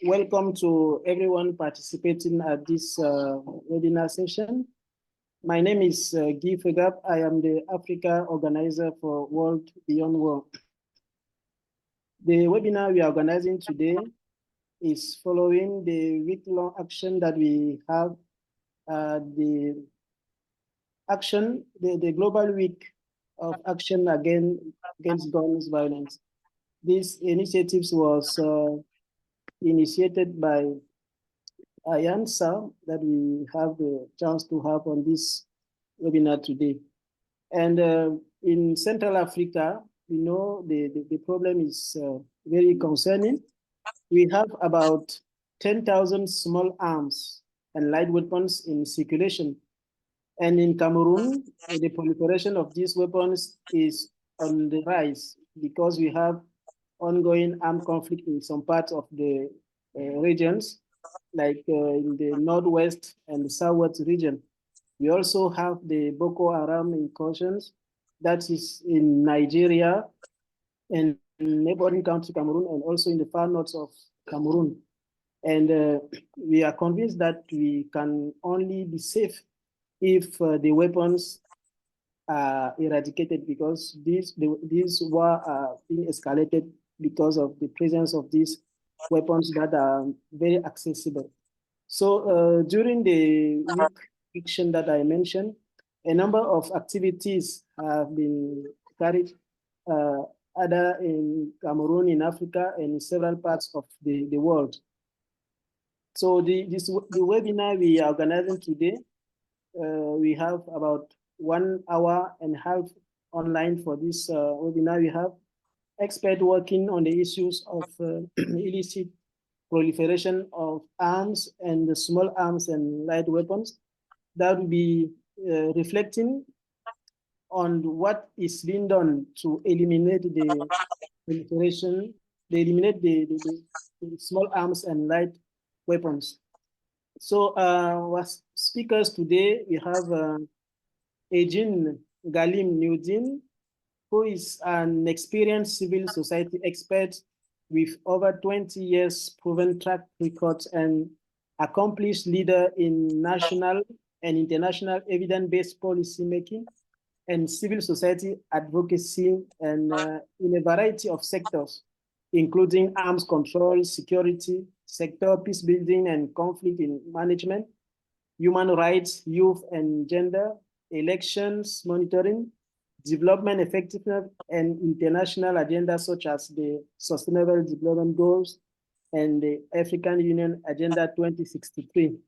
Welcome to everyone participating at this webinar session. My name is Guy Fegap. I am the Africa organizer for World Beyond War. The webinar we are organizing today is following the week-long action that we have, the Global Week of Action Against Gun Violence. This initiative was initiated by IANSA that we have the chance to have on this webinar today. And in Central Africa, we know the problem is very concerning. We have about 10,000 small arms and light weapons in circulation. And in Cameroon, the proliferation of these weapons is on the rise because we have ongoing armed conflict in some parts of the regions, like in the Northwest and the Southwest region. We also have the Boko Haram incursions, that is in Nigeria and neighboring country Cameroon, and also in the far north of Cameroon. And we are convinced that we can only be safe if the weapons are eradicated, because these war are being escalated because of the presence of these weapons that are very accessible. So during the week action that I mentioned, a number of activities have been carried either in Cameroon, in Africa, and in several parts of the world. So the webinar we are organizing today, we have about 1 hour and a half online for this webinar. We have experts working on the issues of illicit proliferation of arms and the small arms and light weapons that will be reflecting on what is being done to eliminate the proliferation, eliminate the small arms and light weapons. So as speakers today, we have Ejin Galim Nudin, who is an experienced civil society expert with over 20 years proven track record and accomplished leader in national and international evidence-based policy making and civil society advocacy, and in a variety of sectors, including arms control, security sector, peace building and conflict in management, human rights, youth and gender, elections monitoring, development effectiveness, and international agendas such as the Sustainable Development Goals and the African Union Agenda 2063.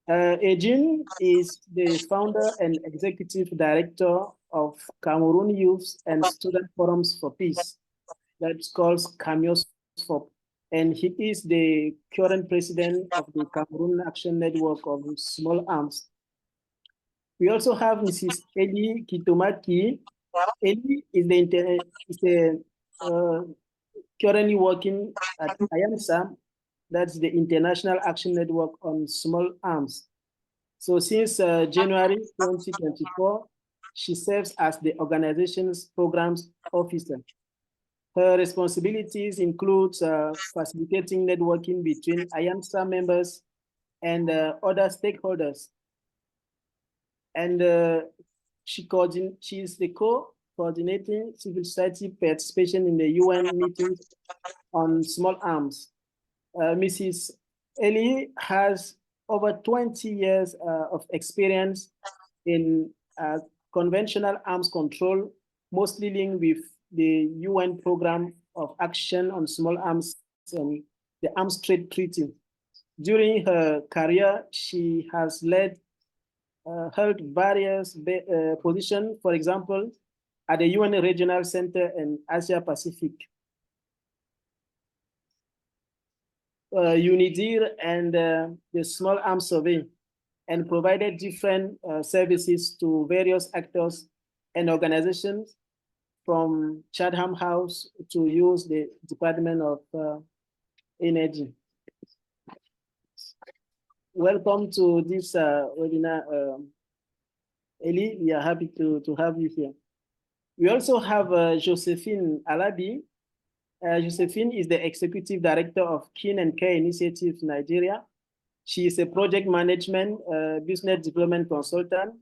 Ejin is the founder and executive director of Cameroon Youth and Student Forums for Peace, that's called CAMIOSFOP, and he is the current president of the Cameroon Action Network of Small Arms. We also have Mrs. Eli Kitomaki. Eli is currently working at IANSA, that's the International Action Network on Small Arms. So since January 2024, she serves as the organization's programs officer. Her responsibilities include facilitating networking between IANSA members and other stakeholders. And she is the coordinating civil society participation in the UN meetings on small arms. Mrs. Eli has over 20 years of experience in conventional arms control, mostly linked with the UN Program of Action on Small Arms and the Arms Trade Treaty. During her career, she has held various positions, for example, at the UN Regional Center in Asia Pacific, UNIDIR, and the Small Arms Survey, and provided different services to various actors and organizations, from Chatham House to use the Department of Energy. Welcome to this webinar, Eli. We are happy to have you here. We also have Josephine Alabi. Josephine is the Executive Director of Kin and Care Initiative Nigeria. She is a project management business development consultant.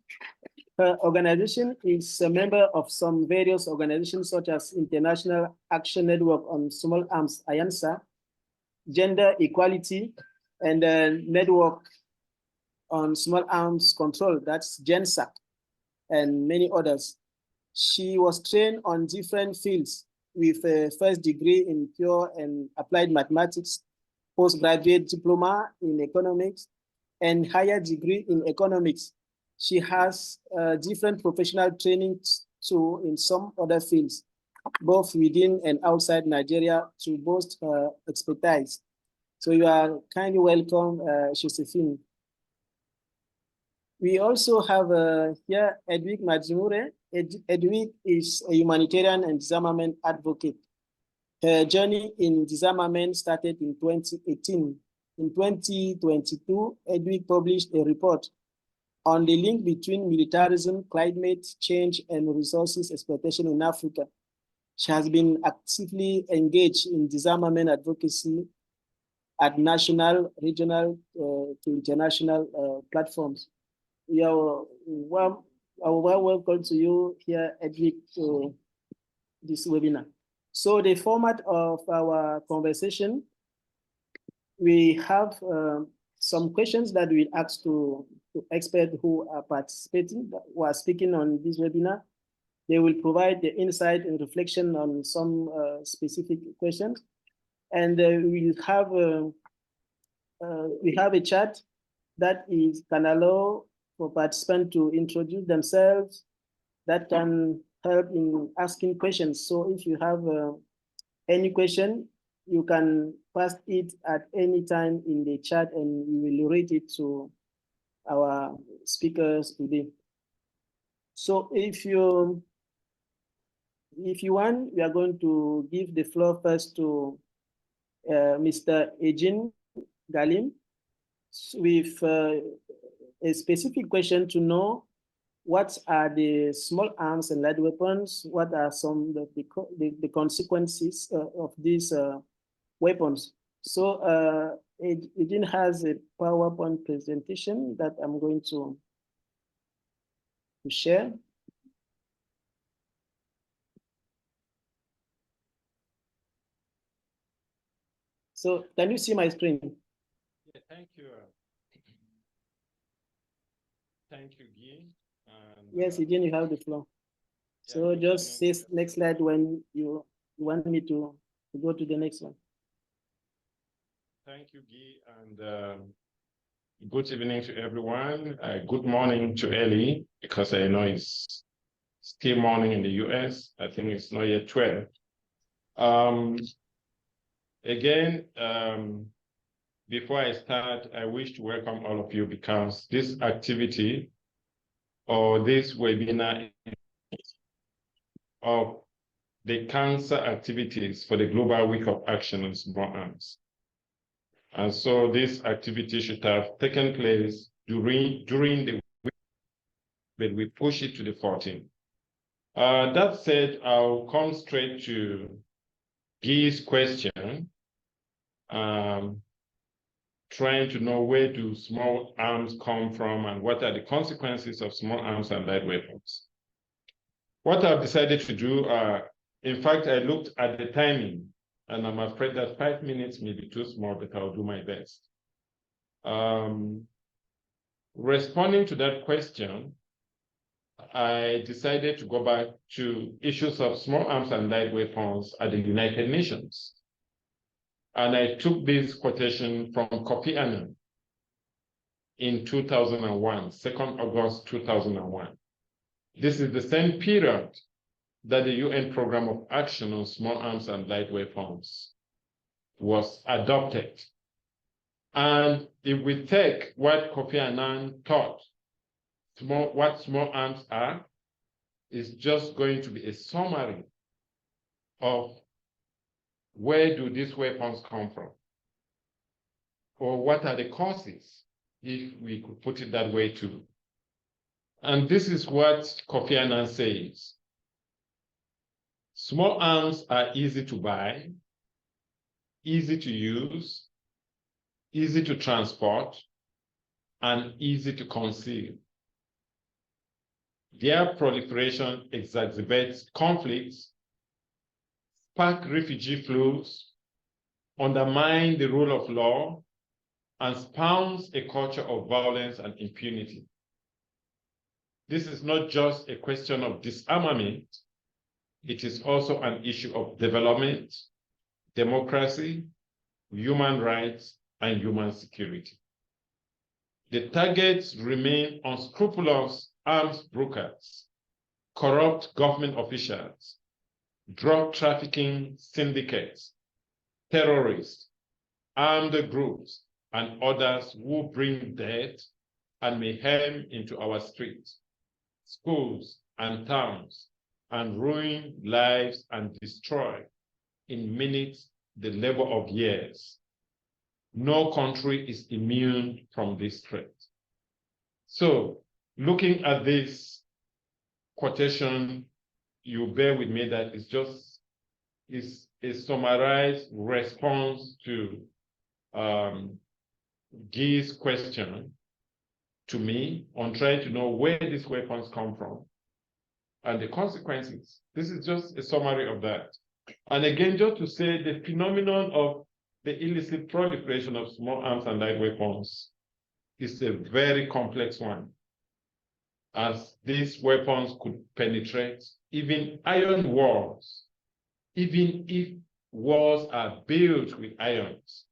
Her organization is a member of some various organizations such as International Action Network on Small Arms, IANSA, Gender Equality, and Network on Small Arms Control, that's GENSAC, and many others. She was trained on different fields with a first degree in pure and applied mathematics, postgraduate diploma in economics, and higher degree in economics. She has different professional training too in some other fields, both within and outside Nigeria, to boost her expertise. So you are kindly welcome, Josephine. We also have here Edwig Majimure. Edwig is a humanitarian and disarmament advocate. Her journey in disarmament started in 2018. In 2022, Edwig published a report on the link between militarism, climate change, and resources exploitation in Africa. She has been actively engaged in disarmament advocacy at national, regional, to international platforms. We are well welcome to you here, Edwig, to this webinar. So the format of our conversation, we have some questions that we'll ask to experts who are participating, who are speaking on this webinar. They will provide the insight and reflection on some specific questions. And we have a chat that can allow for participants to introduce themselves, that can help in asking questions. So if you have any question, you can post it at any time in the chat and we will read it to our speakers today. So if you want, we are going to give the floor first to Mr. Ejin Galim with a specific question to know what are the small arms and light weapons, what are some of the consequences of these weapons. So Ejin has a PowerPoint presentation that I'm going to share. So can you see my screen? Yeah, thank you. Thank you, Guy. And, yes, Ejin, you have the floor. Yeah, so just say next slide when you want me to go to the next one. Thank you, Guy, and good evening to everyone. Good morning to Ellie, because I know it's still morning in the US. I think it's not yet 12. Again, before I start, I wish to welcome all of you because this activity or this webinar of the cancer activities for the Global Week of Action on Small Arms. And so this activity should have taken place during the week, but we push it to the 14th. That said, I'll come straight to Guy's question, trying to know where do small arms come from and what are the consequences of small arms and light weapons. What I've decided to do, in fact, I looked at the timing, and I'm afraid that 5 minutes may be too small, but I'll do my best. Responding to that question, I decided to go back to issues of small arms and light weapons at the United Nations. And I took this quotation from Kofi Annan in 2001, 2nd August 2001. This is the same period that the UN Program of Action on Small Arms and Light Weapons was adopted. And if we take what Kofi Annan taught, what small arms are, is just going to be a summary of where do these weapons come from? Or what are the causes, if we could put it that way too. And this is what Kofi Annan says. Small arms are easy to buy easy to use, easy to transport, and easy to conceal. Their proliferation exacerbates conflicts, spark refugee flows, undermine the rule of law, and spawns a culture of violence and impunity. This is not just a question of disarmament, it is also an issue of development, democracy, human rights, and human security. The targets remain unscrupulous arms brokers, corrupt government officials, drug trafficking syndicates, terrorists, armed groups, and others who bring death and mayhem into our streets, schools, and towns, and ruin lives and destroy in minutes the labor of years. No country is immune from this threat. So, looking at this quotation, you bear with me that it's a summarized response to Guy's question to me on trying to know where these weapons come from and the consequences. This is just a summary of that. And again, just to say the phenomenon of the illicit proliferation of small arms and light weapons is a very complex one, as these weapons could penetrate even iron walls, even if walls are built with irons.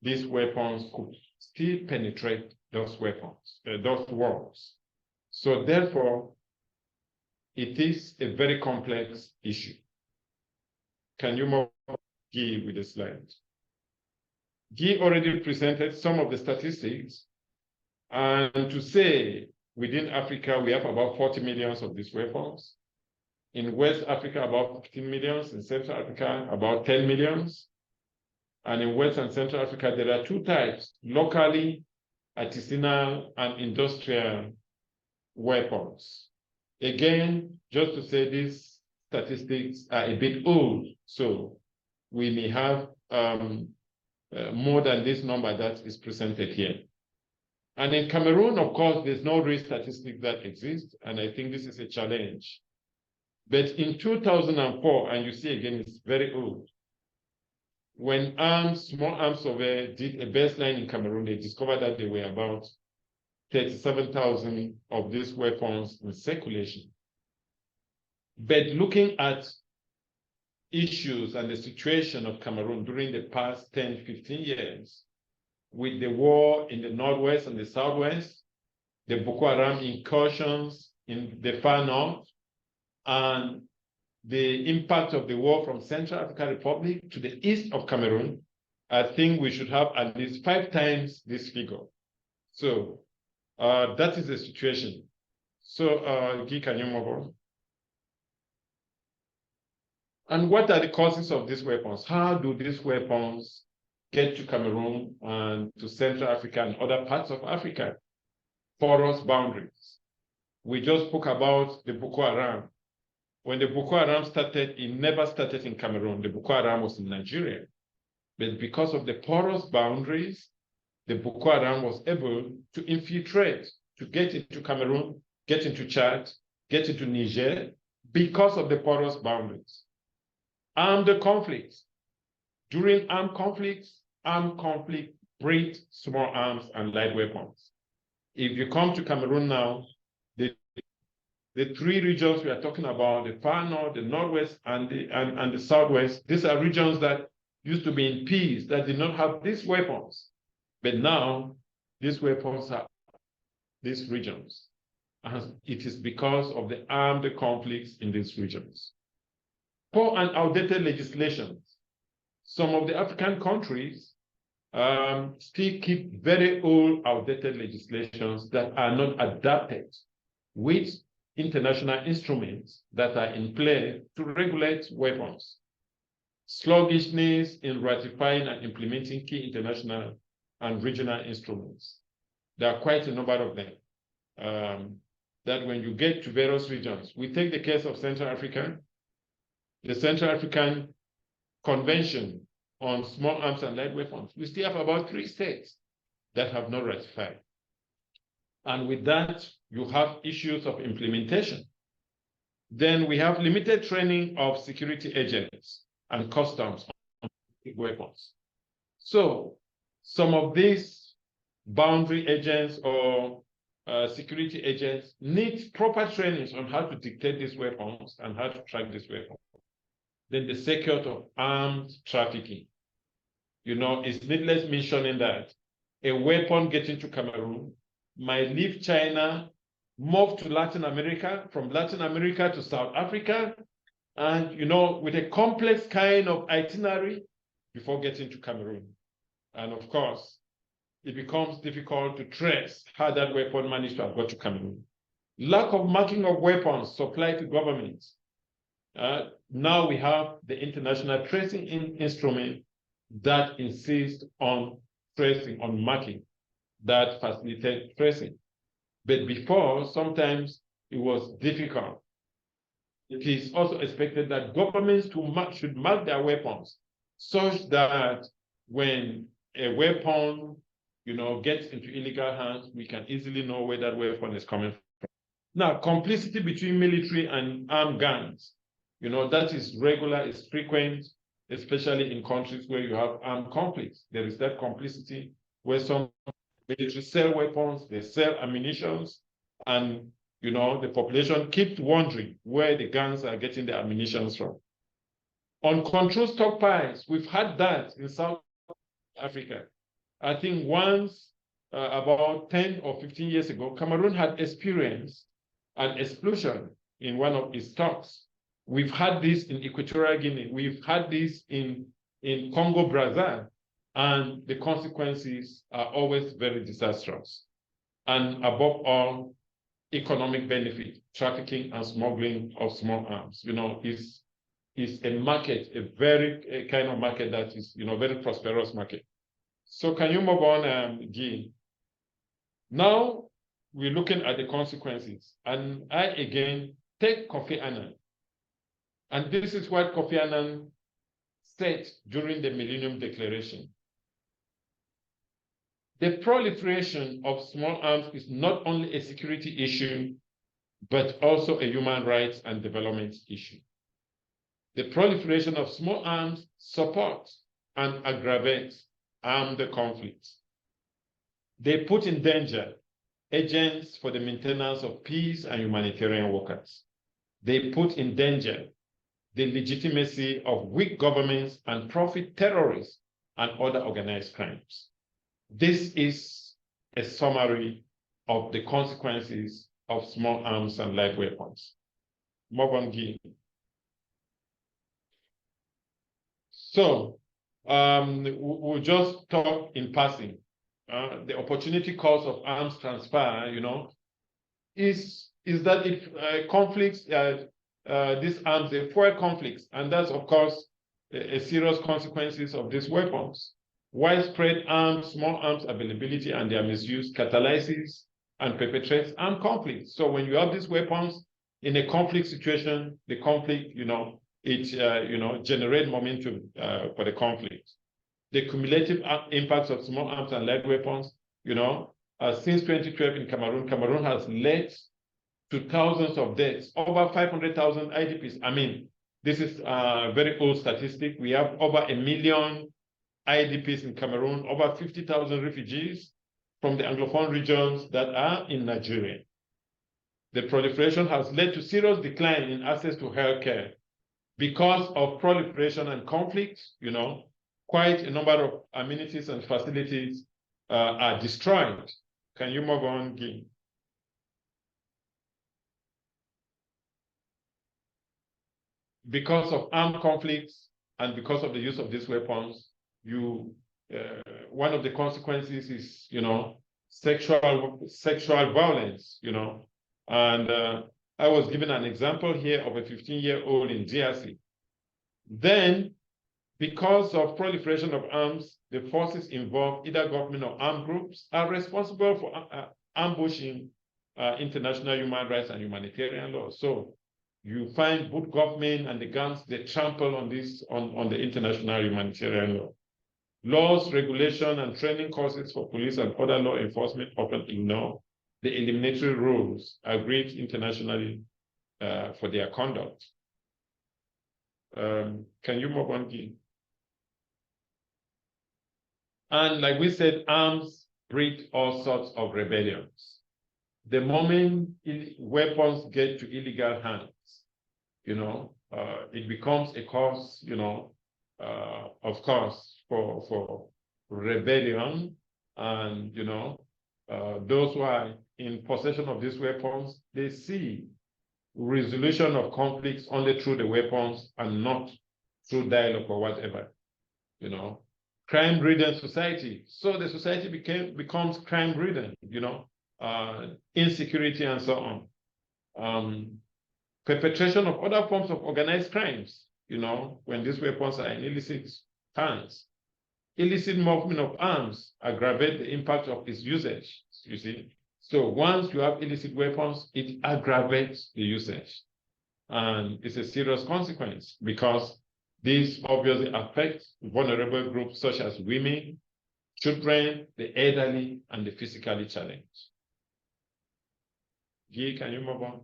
These weapons could still penetrate those walls. So therefore, it is a very complex issue. Can you move Guy with the slide? Guy already presented some of the statistics, and to say within Africa, we have about 40 million of these weapons. In West Africa, about 15 million. In Central Africa, about 10 million. And in West and Central Africa, there are two types: locally, artisanal, and industrial weapons. Again, just to say these statistics are a bit old, so we may have more than this number that is presented here. And in Cameroon, of course, there's no real statistic that exists, and I think this is a challenge. But in 2004, and you see again, it's very old, when small arms survey did a baseline in Cameroon, they discovered that there were about 37,000 of these weapons in circulation. But looking at issues and the situation of Cameroon during the past 10, 15 years, with the war in the Northwest and the Southwest, the Boko Haram incursions in the far north, and the impact of the war from Central African Republic to the east of Cameroon, I think we should have at least 5 times this figure. So that is the situation. So Guy, can you move on? And what are the causes of these weapons? How do these weapons get to Cameroon and to Central Africa and other parts of Africa? Porous boundaries. We just spoke about the Boko Haram. When the Boko Haram started, it never started in Cameroon. The Boko Haram was in Nigeria. But because of the porous boundaries, the Boko Haram was able to infiltrate, to get into Cameroon, get into Chad, get into Niger, because of the porous boundaries. Armed conflicts. During armed conflict breeds small arms and light weapons. If you come to Cameroon now, the 3 regions we are talking about, the far north, the northwest, and the southwest, these are regions that used to be in peace, that did not have these weapons. But now, these weapons are these regions. And it is because of the armed conflicts in these regions. Poor and outdated legislation. Some of the African countries still keep very old, outdated legislations that are not adapted with international instruments that are in play to regulate weapons. Sluggishness in ratifying and implementing key international and regional instruments. There are quite a number of them. That when you get to various regions, we take the case of Central Africa, the Central African Convention on small arms and light weapons. We still have about 3 states that have not ratified. And with that, you have issues of implementation. Then we have limited training of security agents and customs on weapons. So some of these boundary agents or security agents need proper trainings on how to dictate these weapons and how to track these weapons. Then the circuit of arms trafficking. You know, it's needless mentioning that a weapon getting to Cameroon might leave China, move to Latin America, from Latin America to South Africa, and, you know, with a complex kind of itinerary before getting to Cameroon. And of course, it becomes difficult to trace how that weapon managed to have got to Cameroon. Lack of marking of weapons supplied to governments. Now we have the international tracing instrument that insists on tracing, on marking, that facilitates tracing. But before, sometimes it was difficult. It is also expected that governments should mark their weapons such that when a weapon, you know, gets into illegal hands, we can easily know where that weapon is coming from. Now, complicity between military and armed gangs, you know, that is regular, is frequent, especially in countries where you have armed conflicts. There is that complicity where some military sell weapons, they sell ammunition, and, you know, the population keeps wondering where the gangs are getting the ammunition from. On control stockpiles, we've had that in South Africa. I think once, about 10 or 15 years ago, Cameroon had experienced an explosion in one of its stocks. We've had this in Equatorial Guinea. We've had this in Congo, Brazil, and the consequences are always very disastrous. And above all, economic benefit, trafficking and smuggling of small arms, you know, is a market, a kind of market that is, you know, very prosperous market. So can you move on, Guy? Now we're looking at the consequences, and I again take Kofi Annan. And this is what Kofi Annan said during the Millennium Declaration. The proliferation of small arms is not only a security issue, but also a human rights and development issue. The proliferation of small arms supports and aggravates armed conflicts. They put in danger agents for the maintenance of peace and humanitarian workers. They put in danger the legitimacy of weak governments and profit terrorists and other organized crimes. This is a summary of the consequences of small arms and light weapons. Mobangi. So we'll just talk in passing. The opportunity cost of arms transfer, you know, is that if conflicts, these arms, they fuel conflicts, and that's of course a serious consequences of these weapons. Widespread small arms availability and their misuse catalyzes and perpetrates armed conflicts. So when you have these weapons in a conflict situation, the conflict, you know, it generates momentum for the conflict. The cumulative impacts of small arms and light weapons, you know, since 2012 in Cameroon has led to thousands of deaths, over 500,000 IDPs. I mean, this is a very old statistic. We have over 1 million IDPs in Cameroon, over 50,000 refugees from the Anglophone regions that are in Nigeria. The proliferation has led to serious decline in access to healthcare because of proliferation and conflict. You know, quite a number of amenities and facilities are destroyed. Can you move on, Guy? Because of armed conflicts and because of the use of these weapons, one of the consequences is, you know, sexual violence, you know. And I was given an example here of a 15-year-old in DRC. Then, because of proliferation of arms, the forces involved, either government or armed groups, are responsible for ambushing international human rights and humanitarian law. So you find both government and the gangs, they trample on this, on the international humanitarian law. Laws, regulation, and training courses for police and other law enforcement often ignore the eliminatory rules agreed internationally for their conduct. Can you move on, Guy? And like we said, arms breed all sorts of rebellions. The moment weapons get to illegal hands, it becomes a cause, of course, for rebellion. And, those who are in possession of these weapons, they see resolution of conflicts only through the weapons and not through dialogue or whatever, crime-ridden society. So the society becomes crime-ridden, insecurity and so on. Perpetration of other forms of organized crimes, when these weapons are in illicit hands. Illicit movement of arms aggravate the impact of its usage, you see. So once you have illicit weapons, it aggravates the usage. And it's a serious consequence because these obviously affect vulnerable groups such as women, children, the elderly, and the physically challenged. Guy, can you move on?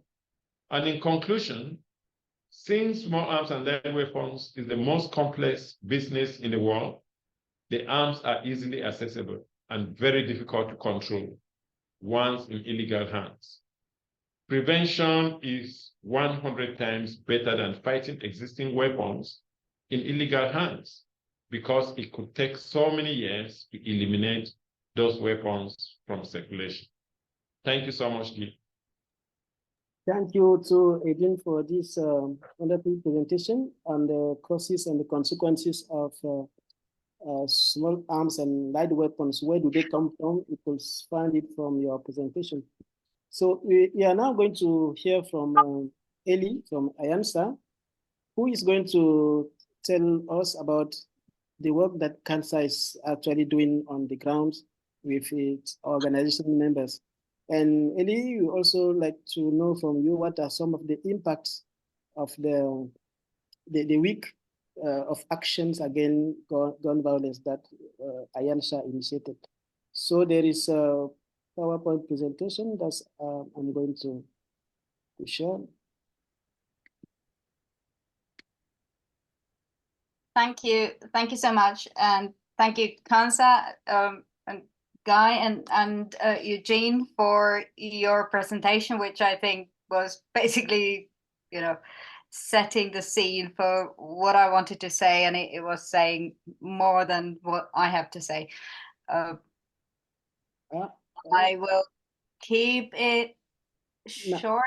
And in conclusion, since small arms and light weapons is the most complex business in the world, the arms are easily accessible and very difficult to control once in illegal hands. Prevention is 100 times better than fighting existing weapons in illegal hands because it could take so many years to eliminate those weapons from circulation. Thank you so much, Guy. Thank you to Adrian for this wonderful presentation on the causes and the consequences of small arms and light weapons. Where do they come from? You could find it from your presentation. So we are now going to hear from Eli from IANSA, who is going to tell us about the work that CANSA is actually doing on the ground with its organization members. And Eli, we also like to know from you what are some of the impacts of the week of actions against gun violence that IANSA initiated. So there is a PowerPoint presentation that I'm going to share. Thank you so much, and thank you, Kansa, and Guy, and Eugene for your presentation, which I think was basically, setting the scene for what I wanted to say, and it was saying more than what I have to say. I will keep it short,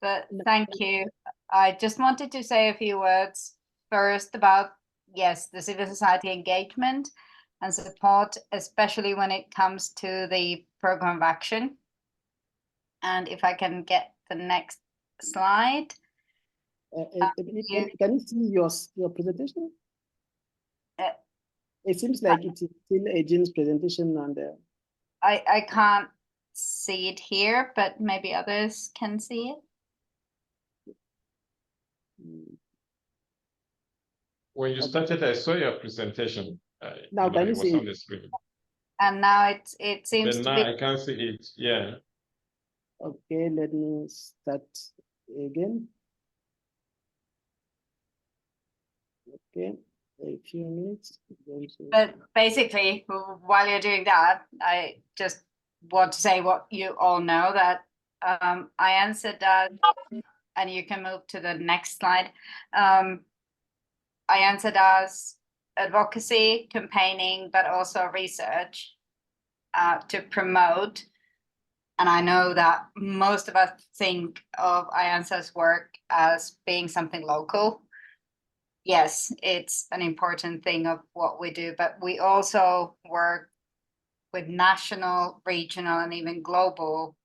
but thank you. I just wanted to say a few words first about, yes, the civil society engagement and support, especially when it comes to the program of action. And if I can get the next slide. Can you see your presentation? It seems like it's still Adrian's presentation on there. I can't see it here, but maybe others can see it. When you started, I saw your presentation. Now can you see it? On the screen. And now it seems to be. I can't see it. Yeah. Okay, let me start again. Okay, a few minutes. But basically, while you're doing that, I just want to say what you all know, that I answered that, and you can move to the next slide. I answered as advocacy, campaigning, but also research to promote. And I know that most of us think of IANSA's work as being something local. Yes, it's an important thing of what we do, but we also work with national, regional, and even global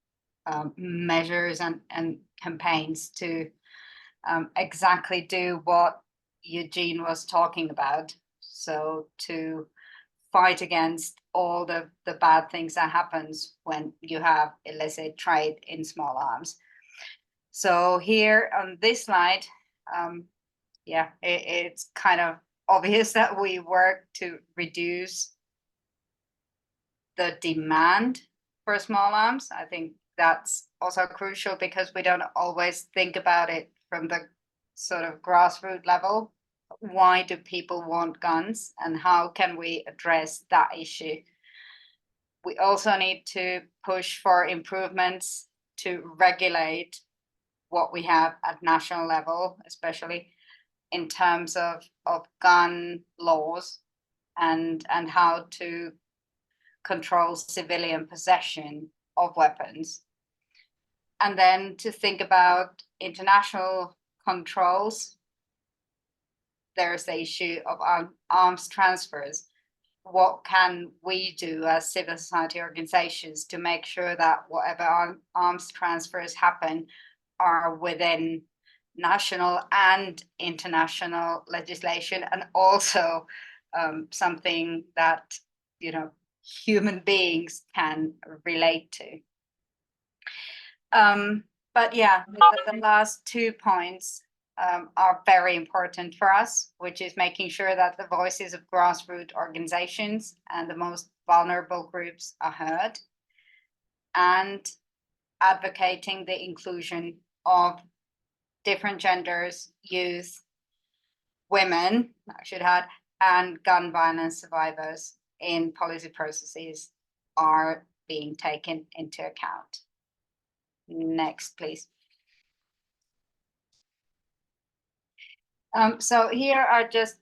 measures and campaigns to exactly do what Eugene was talking about. So to fight against all the bad things that happens when you have illicit trade in small arms. So here on this slide, yeah, it's kind of obvious that we work to reduce the demand for small arms. I think that's also crucial because we don't always think about it from the sort of grassroots level. Why do people want guns, and how can we address that issue? We also need to push for improvements to regulate what we have at national level, especially in terms of gun laws and how to control civilian possession of weapons. And then to think about international controls. There's the issue of arms transfers. What can we do as civil society organizations to make sure that whatever arms transfers happen are within national and international legislation, and also something that, you know, human beings can relate to. But yeah, the last 2 points are very important for us, which is making sure that the voices of grassroots organizations and the most vulnerable groups are heard, and advocating the inclusion of different genders, youth, women, I should add, and gun violence survivors in policy processes are being taken into account. Next, please. So here are just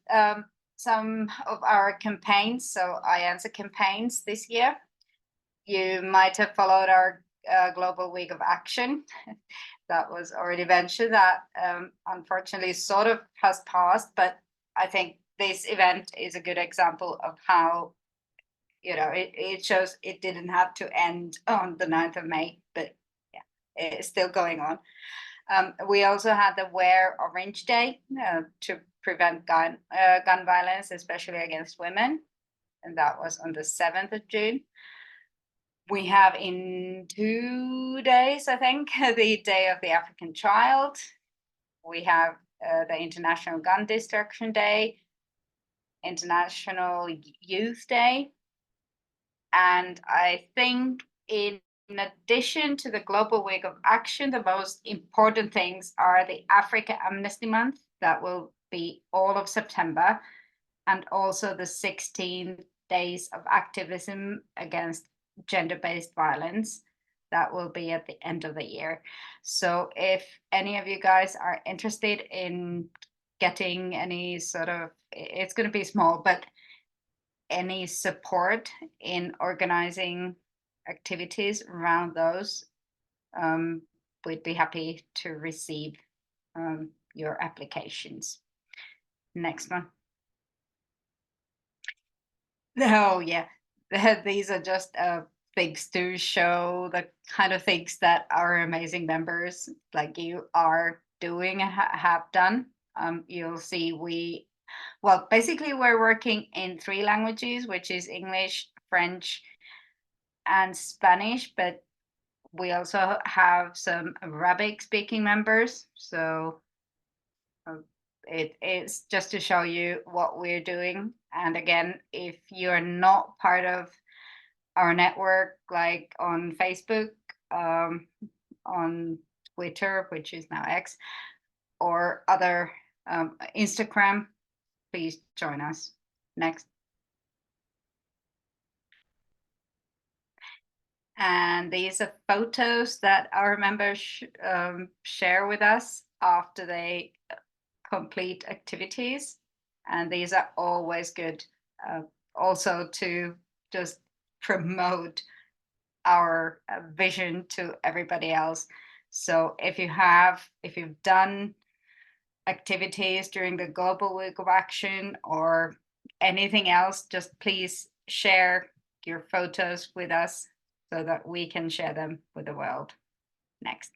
some of our campaigns. So I answer campaigns this year. You might have followed our Global Week of Action. That was already mentioned. That unfortunately sort of has passed, but I think this event is a good example of how, you know, it shows it didn't have to end on the 9th of May, but yeah, it's still going on. We also had the Wear Orange Day to prevent gun violence, especially against women, and that was on the 7th of June. We have in 2 days, I think, the Day of the African Child. We have the International Gun Destruction Day, International Youth Day, and I think in addition to the Global Week of Action, the most important things are the Africa Amnesty Month, that will be all of September, and also the 16 days of activism against gender-based violence, that will be at the end of the year. So if any of you guys are interested in getting any sort of, it's going to be small, but any support in organizing activities around those, we'd be happy to receive your applications. Next one. Oh yeah, these are just things to show the kind of things that our amazing members like you are doing and have done. You'll see well, basically we're working in 3 languages, which is English, French, and Spanish, but we also have some Arabic speaking members. So it's just to show you what we're doing. And again, if you're not part of our network, like on Facebook, on Twitter, which is now X, or other Instagram, please join us. Next. And these are photos that our members share with us after they complete activities. And these are always good also to just promote our vision to everybody else. So if you've done activities during the Global Week of Action or anything else, just please share your photos with us so that we can share them with the world. Next.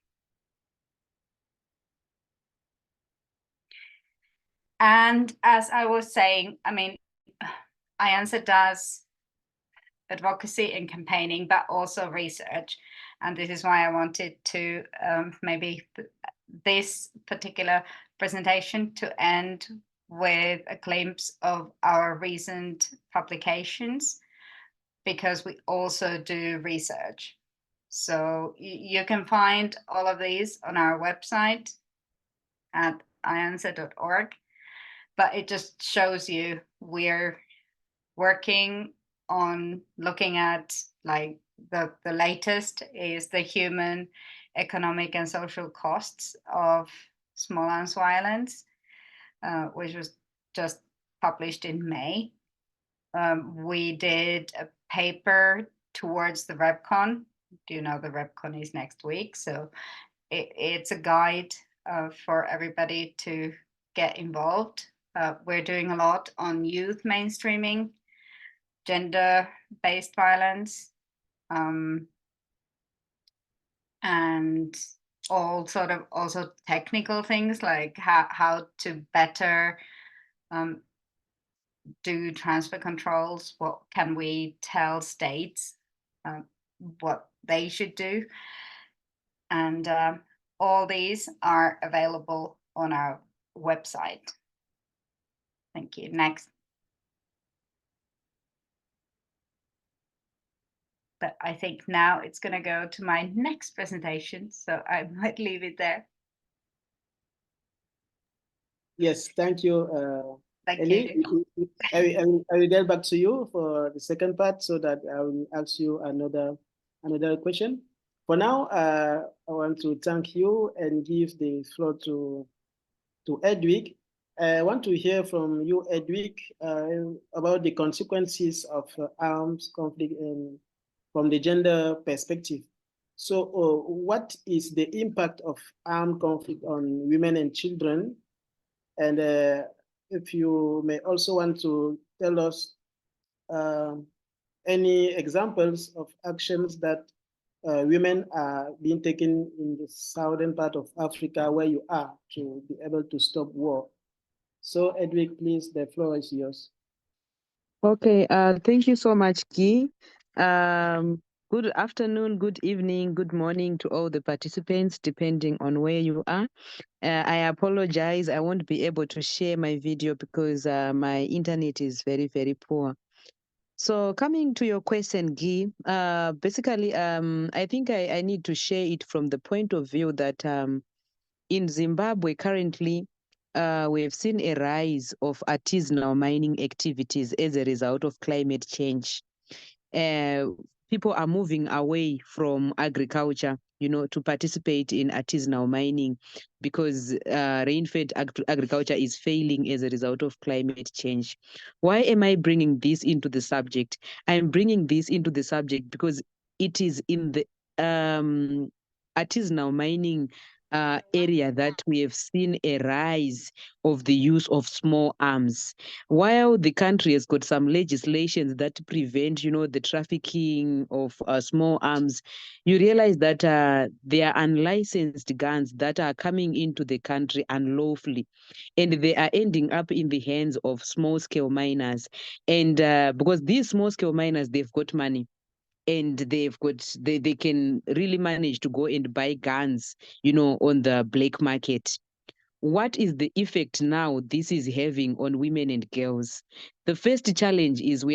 And as I was saying, I mean, IANSA does advocacy and campaigning, but also research. And this is why I wanted to maybe this particular presentation to end with a glimpse of our recent publications, because we also do research. So you can find all of these on our website at iansett.org, but it just shows you we're working on looking at, like, the latest is the human, economic, and social costs of small arms violence, which was just published in May. We did a paper towards the RepCon. Do you know the RepCon is next week? So it's a guide for everybody to get involved. We're doing a lot on youth mainstreaming, gender-based violence, and all sort of also technical things like how to better do transfer controls. What can we tell states what they should do? And all these are available on our website. Thank you. Next. But I think now it's going to go to my next presentation, so I might leave it there. Yes, thank you. Thank Ellie. you. I will get back to you for the second part so that I will ask you another question. For now, I want to thank you and give the floor to Edwig. I want to hear from you, Edwig, about the consequences of arms conflict from the gender perspective. So what is the impact of armed conflict on women and children? And if you may also want to tell us any examples of actions that women are being taken in the southern part of Africa where you are to be able to stop war. So Edwig, please, the floor is yours. Okay, thank you so much, Guy. Good afternoon, good evening, good morning to all the participants, depending on where you are. I apologize, I won't be able to share my video because my internet is very, very poor. So coming to your question, Guy, basically, I think I need to share it from the point of view that in Zimbabwe currently, we have seen a rise of artisanal mining activities as a result of climate change. People are moving away from agriculture, to participate in artisanal mining because rain-fed agriculture is failing as a result of climate change. Why am I bringing this into the subject? I'm bringing this into the subject because it is in the artisanal mining area that we have seen a rise of the use of small arms. While the country has got some legislations that prevent, the trafficking of small arms, you realize that there are unlicensed guns that are coming into the country unlawfully, and they are ending up in the hands of small-scale miners. And because these small-scale miners, they've got money, and they can really manage to go and buy guns, on the black market. What is the effect now this is having on women and girls? The first challenge is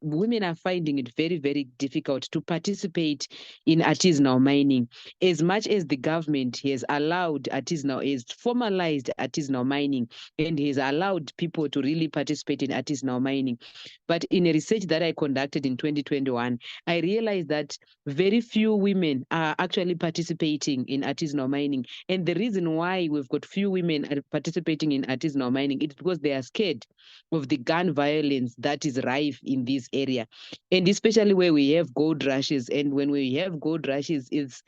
women are finding it very, very difficult to participate in artisanal mining. As much as the government has formalized artisanal mining and has allowed people to really participate in artisanal mining. But in a research that I conducted in 2021, I realized that very few women are actually participating in artisanal mining. And the reason why we've got few women participating in artisanal mining is because they are scared of the gun violence that is rife in this area. And especially where we have gold rushes. And when we have gold rushes, it's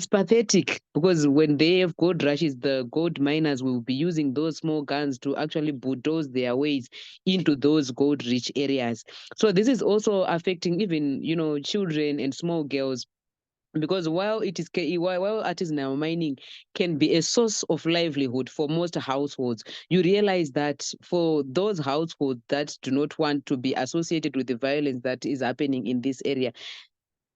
pathetic because when they have gold rushes, the gold miners will be using those small guns to actually bulldoze their ways into those gold-rich areas. So this is also affecting even, children and small girls. Because while artisanal mining can be a source of livelihood for most households, you realize that for those households that do not want to be associated with the violence that is happening in this area,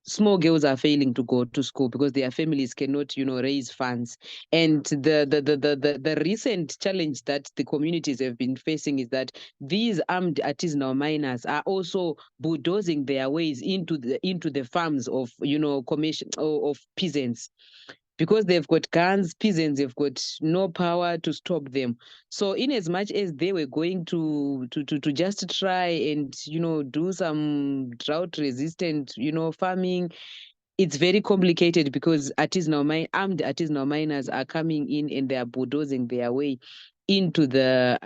small girls are failing to go to school because their families cannot, raise funds. And the recent challenge that the communities have been facing is that these armed artisanal miners are also bulldozing their ways into the farms of, commercial of peasants. Because they've got guns, peasants have got no power to stop them. So in as much as they were going to just try and, do some drought resistant, farming, it's very complicated because armed artisanal miners are coming in and they are bulldozing their way into the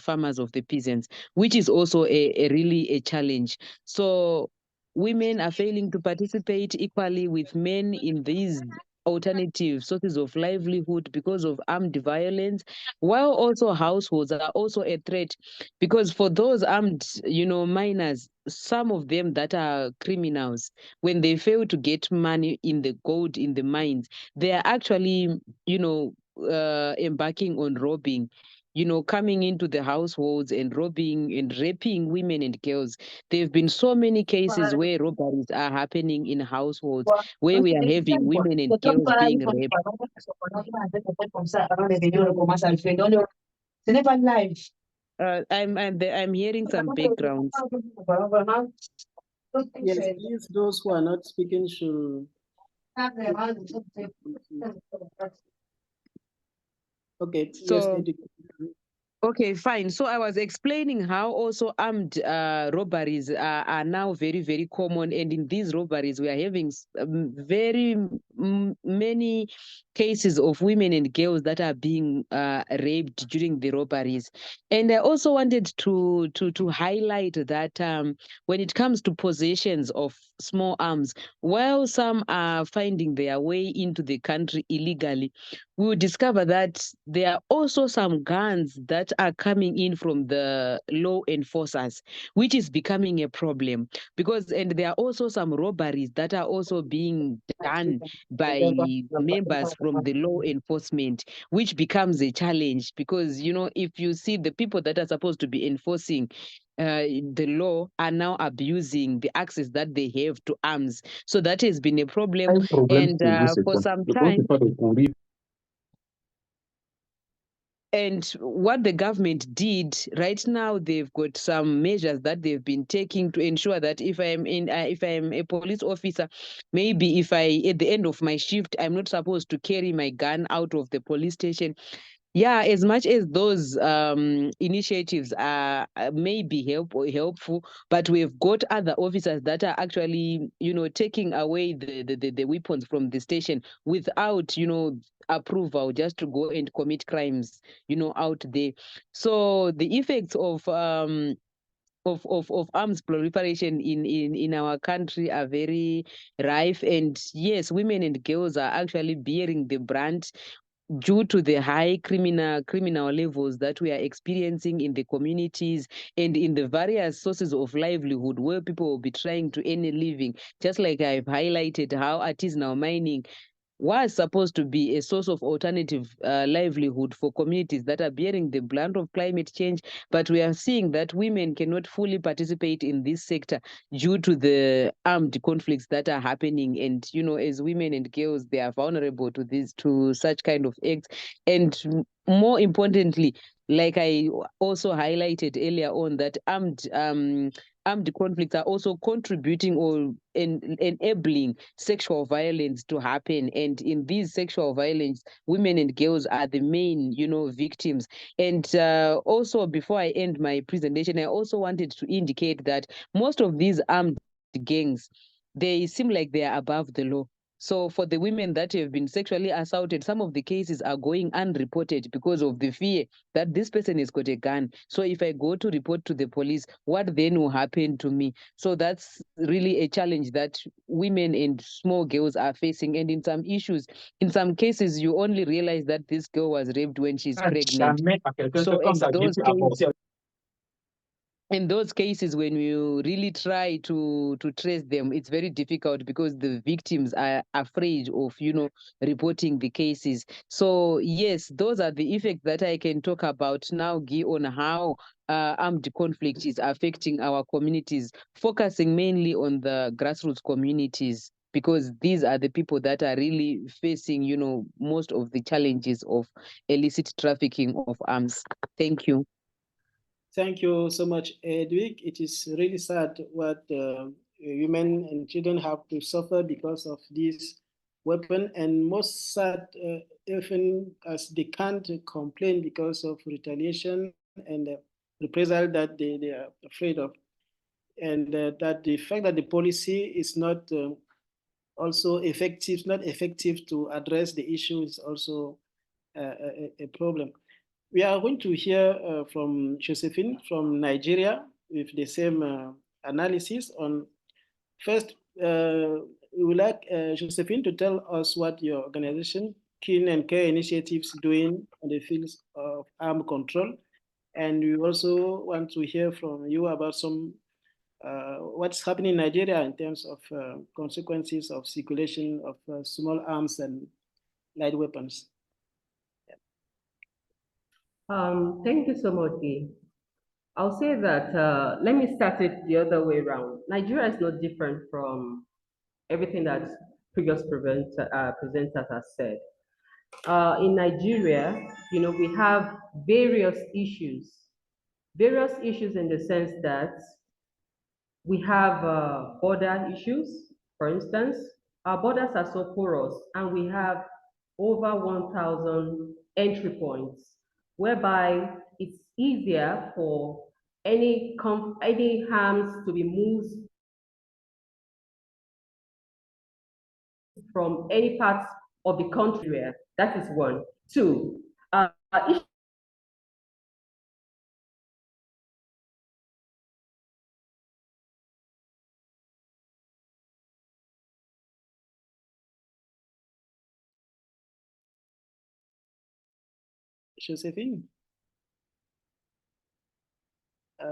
farmers of the peasants, which is also really a challenge. So women are failing to participate equally with men in these alternative sources of livelihood because of armed violence, while also households are also a threat because for those armed, miners, some of them that are criminals, when they fail to get money in the gold in the mines, they are actually, embarking on robbing, coming into the households and robbing and raping women and girls. There have been so many cases where robberies are happening in households where we are having women and girls being raped. I'm hearing some backgrounds. Yes, please, those who are not speaking should. Okay, yes, So, okay, fine. So I was explaining how also armed robberies are now very, very common. And in these robberies, we are having very many cases of women and girls that are being raped during the robberies. And I also wanted to highlight that when it comes to possessions of small arms, while some are finding their way into the country illegally, we will discover that there are also some guns that are coming in from the law enforcers, which is becoming a problem and there are also some robberies that are also being done by members from the law enforcement, which becomes a challenge because, if you see the people that are supposed to be enforcing the law are now abusing the access that they have to arms. So that has been a problem. And for some time, and what the government did right now, they've got some measures that they've been taking to ensure that if I'm a police officer, maybe if at the end of my shift, I'm not supposed to carry my gun out of the police station. Yeah, as much as those initiatives are may be helpful, but we've got other officers that are actually, taking away the weapons from the station without, approval, just to go and commit crimes, out there. So the effects of arms proliferation in our country are very rife. And yes, women and girls are actually bearing the brunt due to the high criminal levels that we are experiencing in the communities and in the various sources of livelihood where people will be trying to earn a living. Just like I've highlighted how artisanal mining was supposed to be a source of alternative livelihood for communities that are bearing the brunt of climate change. But we are seeing that women cannot fully participate in this sector due to the armed conflicts that are happening. And, as women and girls, they are vulnerable to such kind of acts. And more importantly, like I also highlighted earlier on, that armed conflicts are also contributing or enabling sexual violence to happen. And in these sexual violence, women and girls are the main, victims. And also, before I end my presentation, I also wanted to indicate that most of these armed gangs, they seem like they are above the law. So for the women that have been sexually assaulted, some of the cases are going unreported because of the fear that this person has got a gun. So if I go to report to the police, what then will happen to me? So that's really a challenge that women and small girls are facing. And in some cases, you only realize that this girl was raped when she's pregnant. So in those cases, in those cases, when you really try to trace them, it's very difficult because the victims are afraid of, reporting the cases. So yes, those are the effects that I can talk about now, Guy, on how armed conflict is affecting our communities, focusing mainly on the grassroots communities, because these are the people that are really facing, most of the challenges of illicit trafficking of arms. Thank you. Thank you so much, Edwig. It is really sad what women and children have to suffer because of this weapon, and most sad, often as they can't complain because of retaliation and reprisal that they are afraid of, and that the fact that the policy is not also effective, not effective to address the issue is also a problem. We are going to hear from Josephine from Nigeria with the same analysis on. First, we would like Josephine to tell us what your organization, Kin and Care Initiatives, doing on the fields of arm control. And we also want to hear from you about some what's happening in Nigeria in terms of consequences of circulation of small arms and light weapons. Thank you so much, Guy. I'll say that, let me start it the other way around. Nigeria is no different from everything that previous presenters have said. In Nigeria, we have various issues in the sense that we have border issues. For instance, our borders are so porous, and we have over 1,000 entry points, whereby it's easier for any harms to be moved from any part of the country. That is one. Two, Josephine,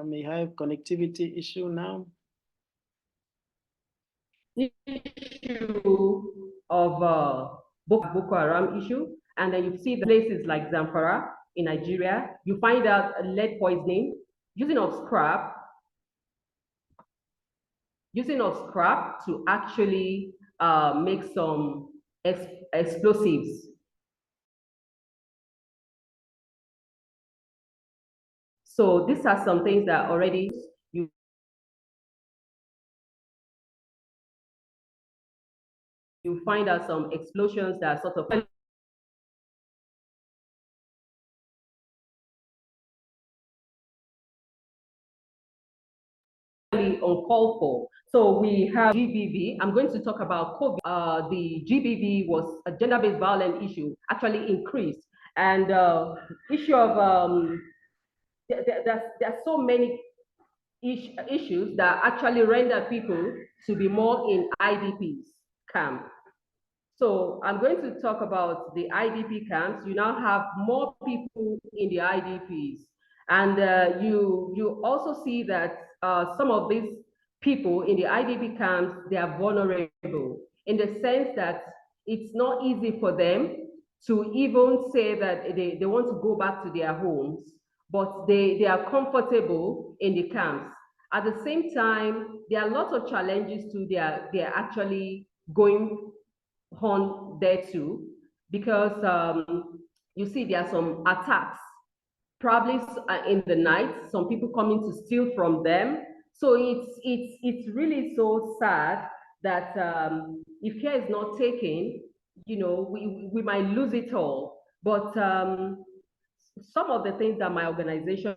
may have connectivity issue now. Issue of Boko Haram issue, and then you see the places like Zamfara in Nigeria, you find out lead poisoning, using of scrap to actually make some explosives. So these are some things that already you find out some explosions that are sort of uncalled for. So we have GBV. I'm going to talk about COVID. The GBV was a gender-based violence issue, actually increased. And issue of, there's so many issues that actually render people to be more in IDPs camp. So I'm going to talk about the IDP camps. You now have more people in the IDPs. And you also see that some of these people in the IDP camps, they are vulnerable in the sense that it's not easy for them to even say that they want to go back to their homes, but they are comfortable in the camps. At the same time, there are lots of challenges to they're actually going on there too, because you see there are some attacks, probably in the night, some people coming to steal from them. So it's really so sad that if care is not taken, we might lose it all. But some of the things that my organization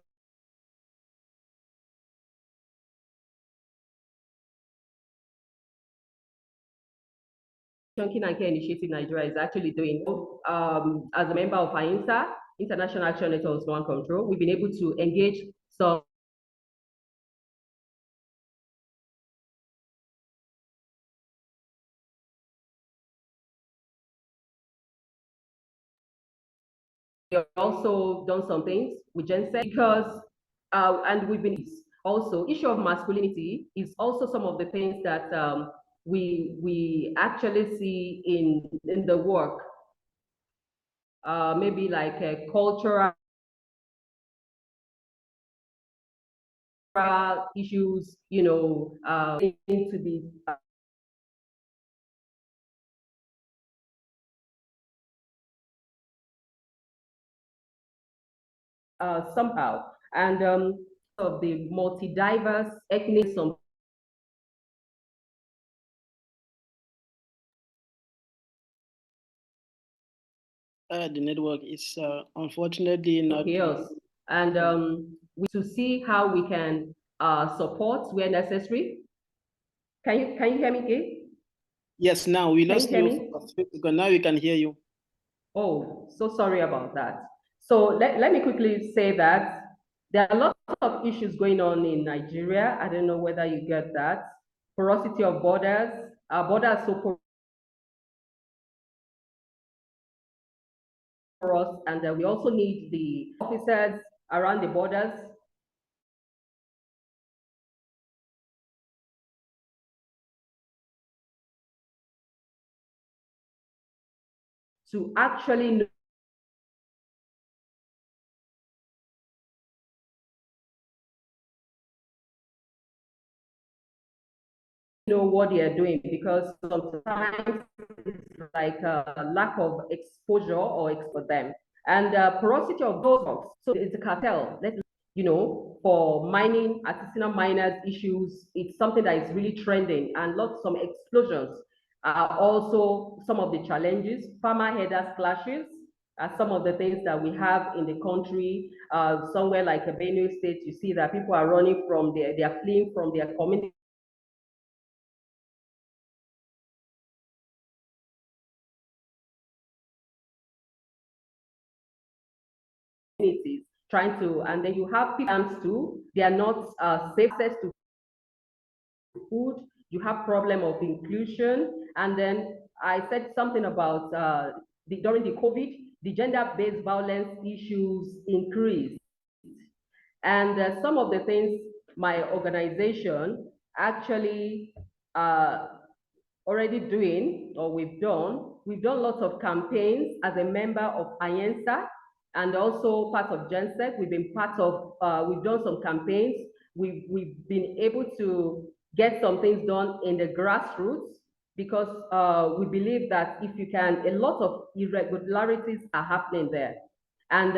Kin and Care Initiative Nigeria is actually doing, as a member of INSA, International Action Network on Control, we've been able to engage some we've also done some things with GenSec because, and we've been, Also, issue of masculinity is also some of the things that we actually see in the work. Maybe like cultural issues, into the somehow, and of the multi-diverse ethnic The network is unfortunately not. chaos, and to see how we can support where necessary. Can you hear me, Kay? Yes, now we Can lost you hear you me? for a few seconds. Now we can hear you. Oh, so sorry about that. So let me quickly say that there are lots of issues going on in Nigeria. I don't know whether you get that. Porosity of borders. Our borders are so porous, and we also need the officers around the borders to actually know what they are doing, because sometimes it's like a lack of exposure or for them. And porosity of those rocks. So it's a cartel. For mining, artisanal miners issues, it's something that is really trending, and some explosions are also some of the challenges. Farmer headers clashes are some of the things that we have in the country. Somewhere like a Benue State, you see that people are running from they are fleeing from their community communities, trying to, and then you have people too, they are not safe access to food, you have problem of inclusion, and then I said something about during the COVID, the gender-based violence issues increased. And some of the things my organization actually already doing, or we've done lots of campaigns as a member of IENSA and also part of GenSec. We've been part of, we've done some campaigns. We've been able to get some things done in the grassroots, because we believe that if you can, a lot of irregularities are happening there. And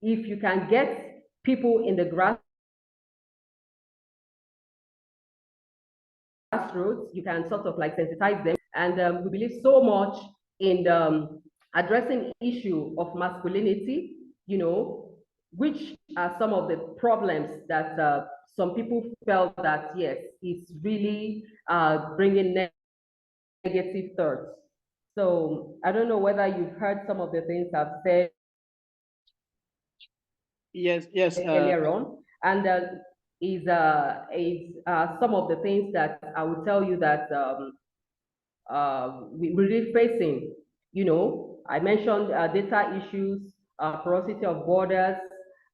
if you can get people in the grassroots, you can sort of like sensitize them. And we believe so much in addressing issue of masculinity, which are some of the problems that some people felt that, yes, it's really bringing negative thoughts. So I don't know whether you've heard some of the things I've said Yes. earlier on, and is some of the things that I would tell you that we're really facing. I mentioned data issues, porosity of borders,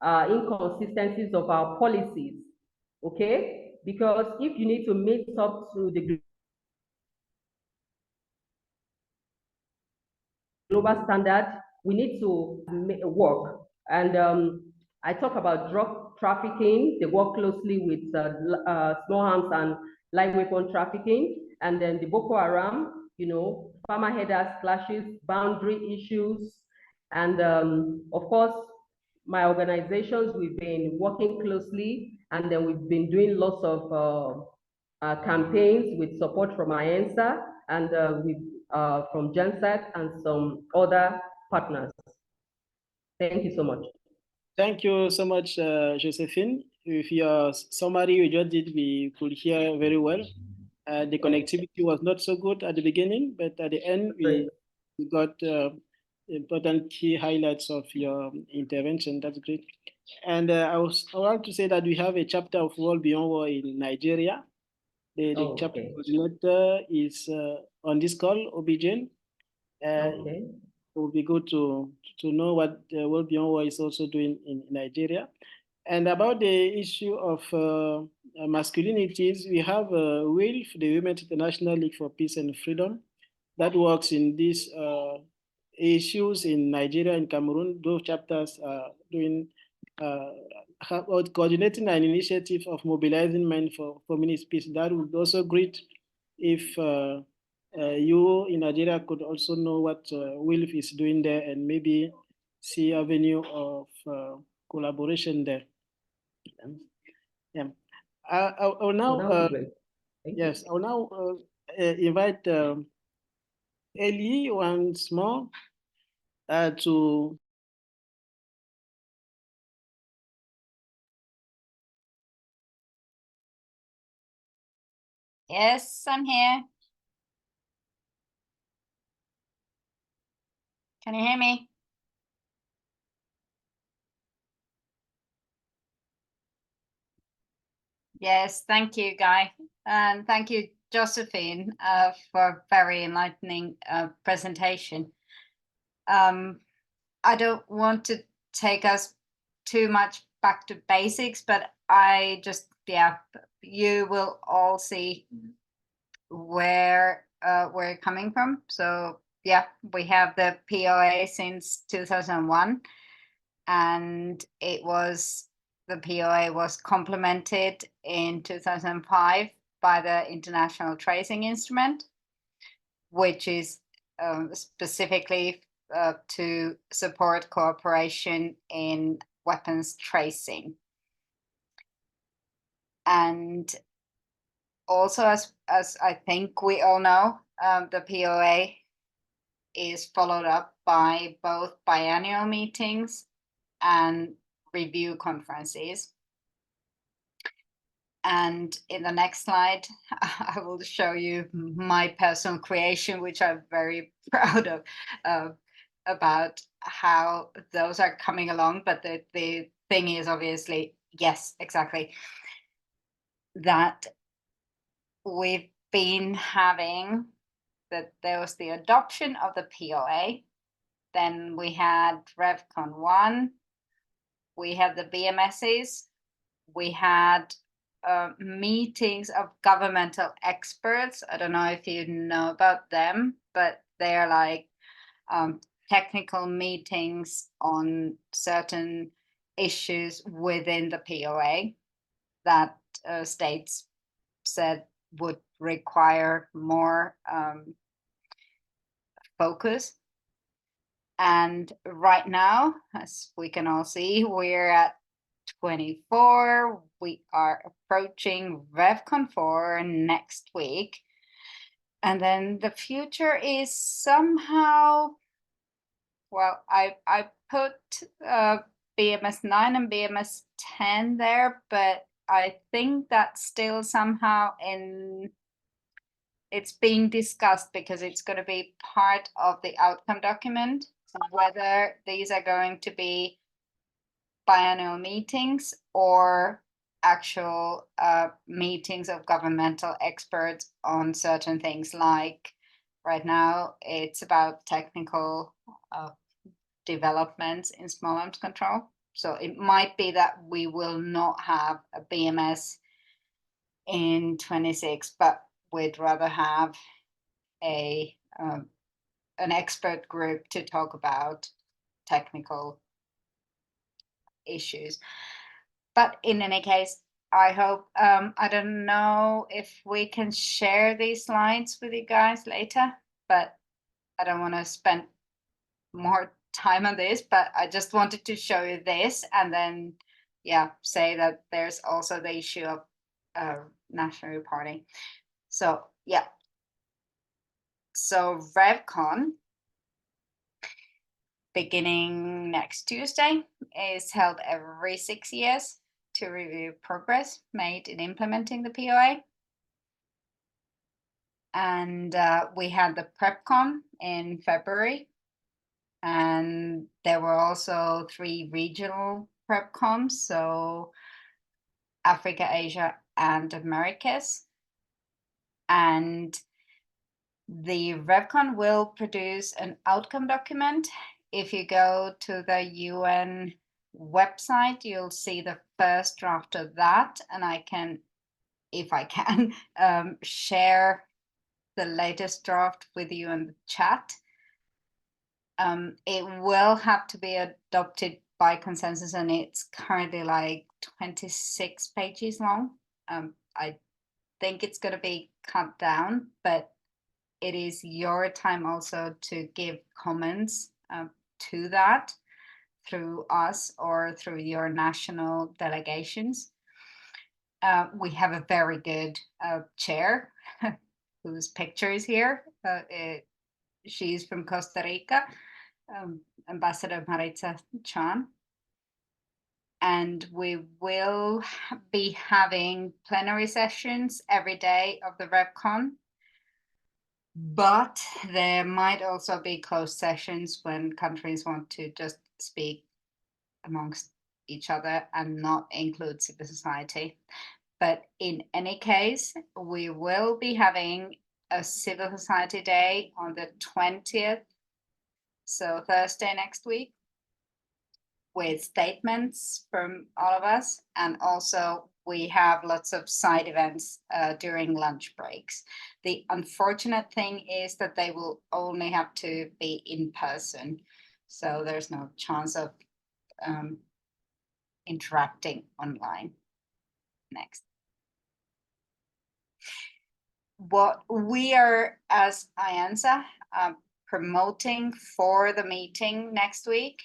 inconsistencies of our policies. Okay, because if you need to meet up to the global standard, we need to work. And I talk about drug trafficking. They work closely with small arms and light weapon trafficking, and then the Boko Haram, farmer headers clashes, boundary issues, and of course, my organizations, we've been working closely, and then we've been doing lots of campaigns with support from IENSA and from GenSec and some other partners. Thank you so much. Thank you so much, Josephine. With your summary you just did, we could hear very well. The connectivity was not so good at the beginning, but at the end, we got important key highlights of your intervention. That's great. And I want to say that we have a chapter of World Beyond War in Nigeria. The chapter coordinator is on this call, Obijen. It would be good to know what World Beyond War is also doing in Nigeria. And about the issue of masculinities, we have WILF, the Women's International League for Peace and Freedom, that works in these issues in Nigeria and Cameroon. Those chapters are doing coordinating an initiative of mobilizing men for feminist peace. That would also great if you in Nigeria could also know what WILF is doing there and maybe see avenue of collaboration there. Yeah. I will now, That would be great. Thank yes, I will now invite Ellie once more to. Yes, I'm here. Can you hear me? Yes, thank you, Guy. And thank you, Josephine, for a very enlightening presentation. I don't want to take us too much back to basics, but I just, yeah, you will all see where we're coming from. So yeah, we have the POA since 2001, and the POA was complemented in 2005 by the International Tracing Instrument, which is specifically to support cooperation in weapons tracing. And also, as I think we all know, the POA is followed up by both biannual meetings and review conferences. And in the next slide, I will show you my personal creation, which I'm very proud of, about how those are coming along. But the thing is, obviously, yes, exactly, that we've been having, that there was the adoption of the POA. Then we had RevCon 1, we had the BMSs, we had meetings of governmental experts. I don't know if you know about them, but they're like technical meetings on certain issues within the POA that states said would require more focus. And right now, as we can all see, we're at 24. We are approaching RevCon 4 next week. And then the future is somehow, well, I put BMS 9 and BMS 10 there, but I think that's still somehow it's being discussed because it's going to be part of the outcome document, whether these are going to be biannual meetings or actual meetings of governmental experts on certain things. Like right now, it's about technical developments in small arms control. So it might be that we will not have a BMS in 26, but we'd rather have an expert group to talk about technical issues. But in any case, I hope, I don't know if we can share these slides with you guys later, but I don't want to spend more time on this, but I just wanted to show you this and then, yeah, say that there's also the issue of national reporting. So, yeah. So RevCon, beginning next Tuesday, is held every 6 years to review progress made in implementing the POA. And we had the PrepCon in February. And there were also 3 regional PrepCons, so Africa, Asia, and Americas. And the RevCon will produce an outcome document. If you go to the UN website, you'll see the first draft of that, and I can, if I can, share the latest draft with you in the chat. It will have to be adopted by consensus, and it's currently like 26 pages long. I think it's going to be cut down, but it is your time also to give comments to that through us or through your national delegations. We have a very good chair whose picture is here. She's from Costa Rica, Ambassador Maritza Chan. And we will be having plenary sessions every day of the RevCon. But there might also be closed sessions when countries want to just speak amongst each other and not include civil society. But in any case, we will be having a civil society day on the 20th, so Thursday next week, with statements from all of us. And also we have lots of side events during lunch breaks. The unfortunate thing is that they will only have to be in person. So there's no chance of interacting online. Next. What we are, as IANSA, promoting for the meeting next week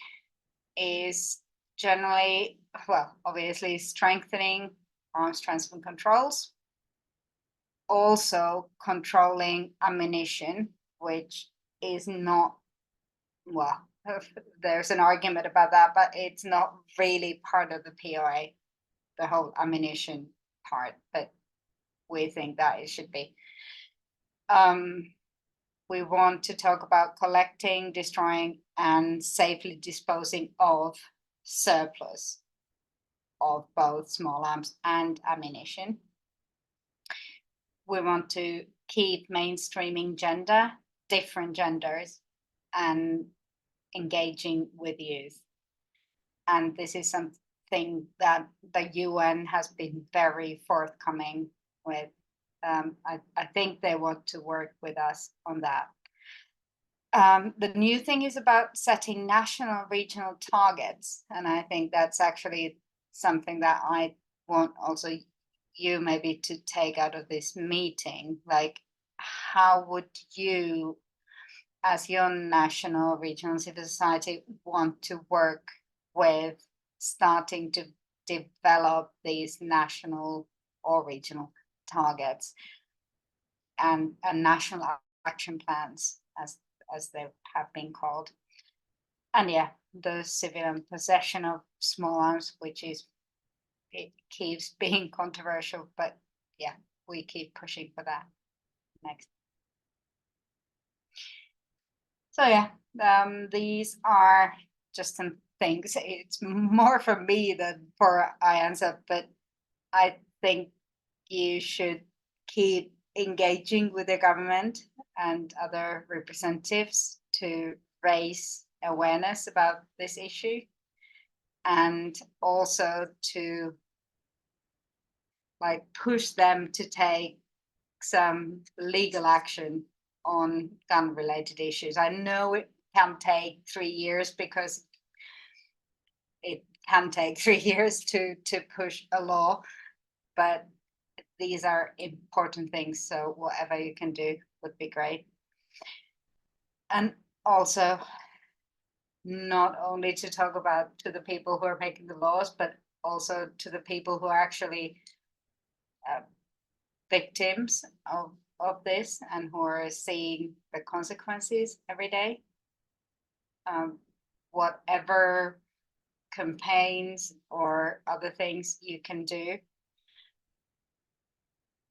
is generally, well, obviously strengthening arms transfer controls, also controlling ammunition, which is not, well, there's an argument about that, but it's not really part of the POA, the whole ammunition part, but we think that it should be. We want to talk about collecting, destroying, and safely disposing of surplus of both small arms and ammunition. We want to keep mainstreaming gender, different genders, and engaging with youth. And this is something that the UN has been very forthcoming with. I think they want to work with us on that. The new thing is about setting national, regional targets. And I think that's actually something that I want also you maybe to take out of this meeting. Like, how would you, as your national, regional civil society, want to work with starting to develop these national or regional targets and national action plans, as they have been called? And yeah, the civilian possession of small arms, which is, it keeps being controversial, but yeah, we keep pushing for that. Next. So yeah, these are just some things. It's more for me than for IANSA, but I think you should keep engaging with the government and other representatives to raise awareness about this issue, and also to like push them to take some legal action on gun related issues. I know it can take 3 years, because it can take 3 years to push a law, but these are important things. So whatever you can do would be great. And also, not only to talk about to the people who are making the laws, but also to the people who are actually victims of this and who are seeing the consequences every day. Whatever campaigns or other things you can do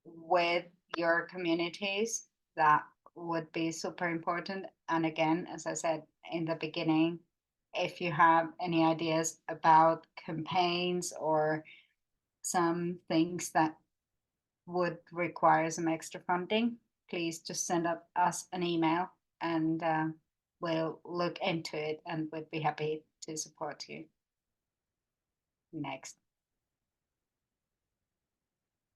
with your communities, that would be super important. And again, as I said in the beginning, if you have any ideas about campaigns or some things that would require some extra funding, please just send us an email, and we'll look into it and we'd be happy to support you. Next.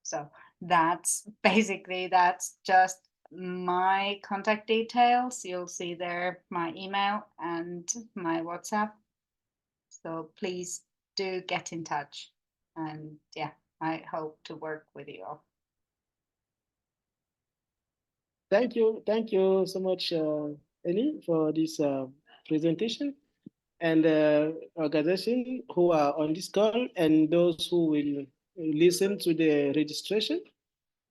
So that's basically, that's just my contact details. You'll see there my email and my WhatsApp. So please do get in touch. And yeah, I hope to work with you all. Thank you so much, Ellie, for this presentation, and organization who are on this call and those who will listen to the registration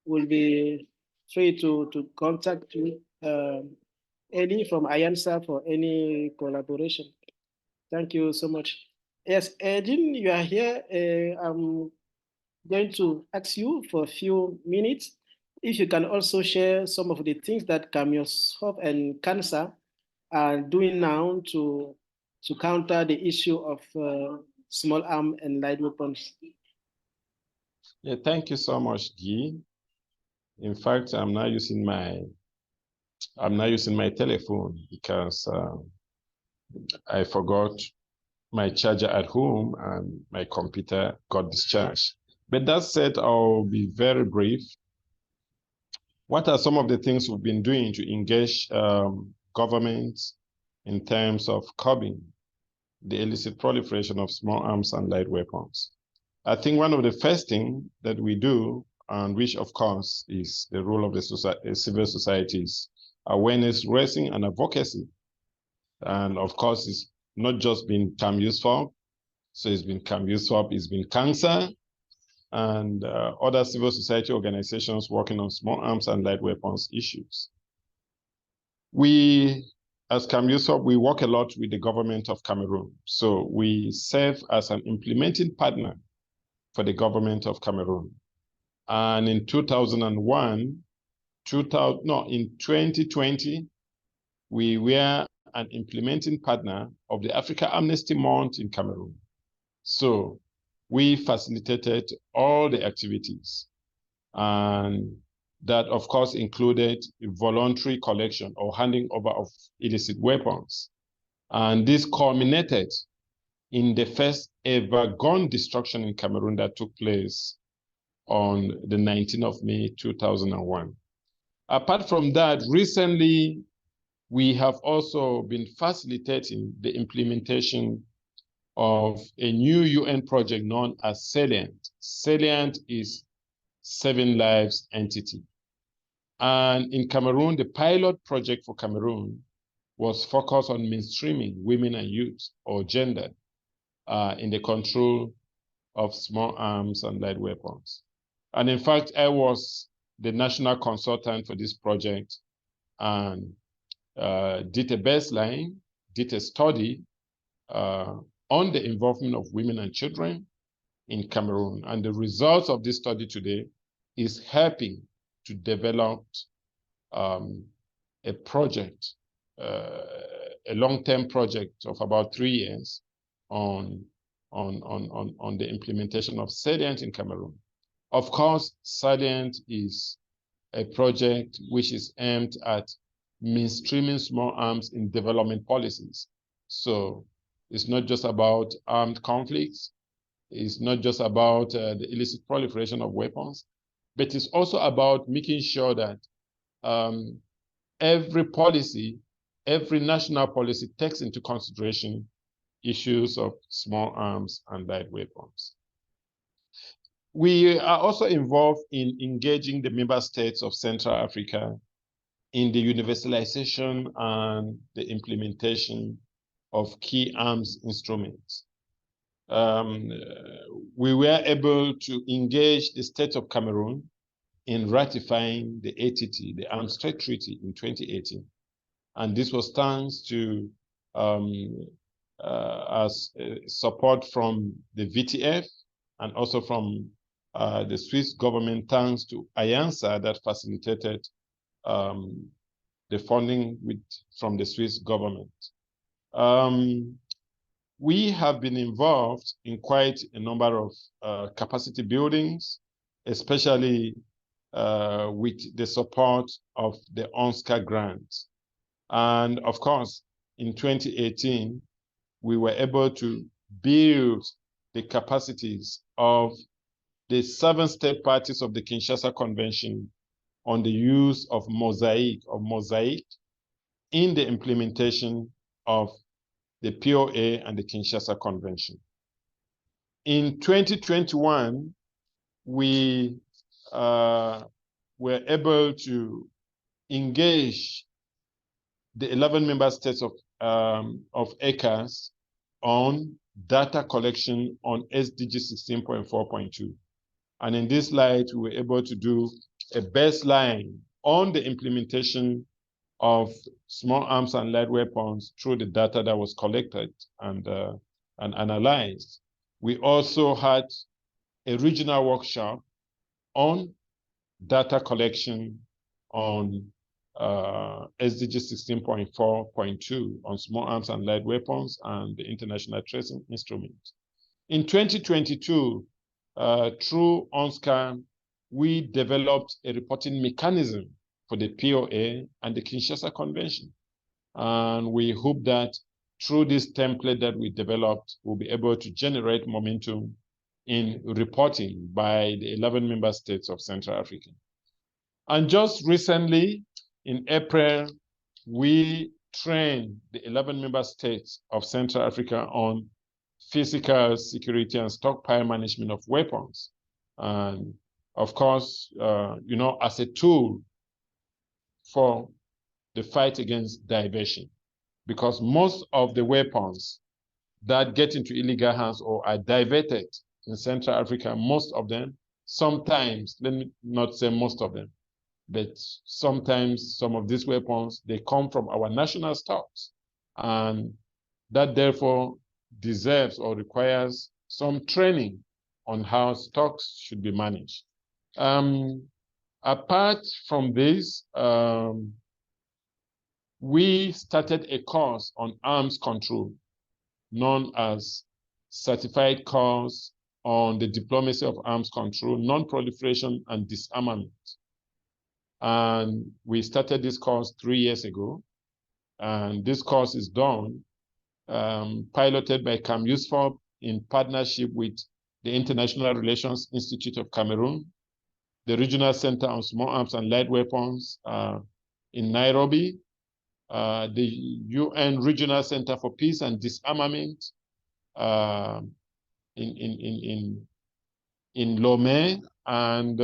will be free to contact you, Ellie from IANSA for any collaboration. Thank you so much. Yes, Edin, you are here. I'm going to ask you for a few minutes if you can also share some of the things that CAMIOSHOP and CANSA are doing now to counter the issue of small arms and light weapons. Yeah, thank you so much, Guy. In fact, I'm now using my telephone because I forgot my charger at home and my computer got discharged. But that said, I'll be very brief. What are some of the things we've been doing to engage governments in terms of curbing the illicit proliferation of small arms and light weapons? I think one of the first things that we do, and which of course is the role of the civil societies, awareness raising and advocacy. And of course, it's not just been CAMIOSHOP, so it's been CAMIOSHOP, it's been CANSA, and other civil society organizations working on small arms and light weapons issues. We, as CAMIOSHOP, we work a lot with the government of Cameroon. So we serve as an implementing partner for the government of Cameroon. And in 2020, we were an implementing partner of the Africa Amnesty Month in Cameroon. So we facilitated all the activities, and that of course included voluntary collection or handing over of illicit weapons. And this culminated in the first ever gun destruction in Cameroon that took place on the 19th of May, 2001. Apart from that, recently, we have also been facilitating the implementation of a new UN project known as Salient. Salient is Saving Lives entity. And in Cameroon, the pilot project for Cameroon was focused on mainstreaming women and youth or gender in the control of small arms and light weapons. And in fact, I was the national consultant for this project and did a baseline, did a study on the involvement of women and children in Cameroon. And the results of this study today is helping to develop a project, a long-term project of about 3 years on the implementation of Salient in Cameroon. Of course, Salient is a project which is aimed at mainstreaming small arms in development policies. So it's not just about armed conflicts, it's not just about the illicit proliferation of weapons, but it's also about making sure that every policy, every national policy takes into consideration issues of small arms and light weapons. We are also involved in engaging the member states of Central Africa in the universalization and the implementation of key arms instruments. We were able to engage the state of Cameroon in ratifying the ATT, the Arms Trade Treaty, in 2018. And this was thanks to support from the VTF and also from the Swiss government, thanks to IANSA that facilitated the funding from the Swiss government. We have been involved in quite a number of capacity buildings, especially with the support of the ONSCA grant. And of course, in 2018, we were able to build the capacities of the 7 state parties of the Kinshasa Convention on the use of mosaic in the implementation of the POA and the Kinshasa Convention. In 2021, we were able to engage the 11 member states of ECAS on data collection on SDG 16.4.2. And in this light, we were able to do a baseline on the implementation of small arms and light weapons through the data that was collected and analyzed. We also had a regional workshop on data collection on SDG 16.4.2 on small arms and light weapons and the international tracing instrument. In 2022, through ONSCA, we developed a reporting mechanism for the POA and the Kinshasa Convention. And we hope that through this template that we developed, we'll be able to generate momentum in reporting by the 11 member states of Central Africa. And just recently, in April, we trained the 11 member states of Central Africa on physical security and stockpile management of weapons. And of course, as a tool for the fight against diversion, because most of the weapons that get into illegal hands or are diverted in Central Africa, most of them, sometimes, let me not say most of them, but sometimes some of these weapons, they come from our national stocks. And that therefore deserves or requires some training on how stocks should be managed. Apart from this, we started a course on arms control, known as Certified Course on the Diplomacy of Arms Control, Non-Proliferation and Disarmament. And we started this course 3 years ago. And this course is done, piloted by Cam Yusuf in partnership with the International Relations Institute of Cameroon, the Regional Center on Small Arms and Light Weapons in Nairobi, the UN Regional Center for Peace and Disarmament in Lomé, and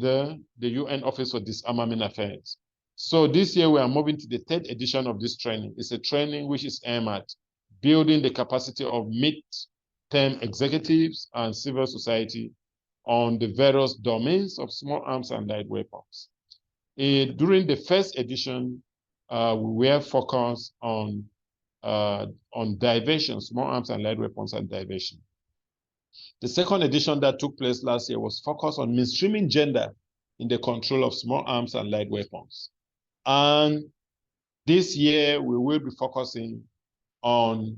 the UN Office for Disarmament Affairs. So this year we are moving to the 3rd edition of this training. It's a training which is aimed at building the capacity of mid-term executives and civil society on the various domains of small arms and light weapons. During the 1st edition, we were focused on diversion, small arms and light weapons and diversion. The 2nd edition that took place last year was focused on mainstreaming gender in the control of small arms and light weapons. And this year, we will be focusing on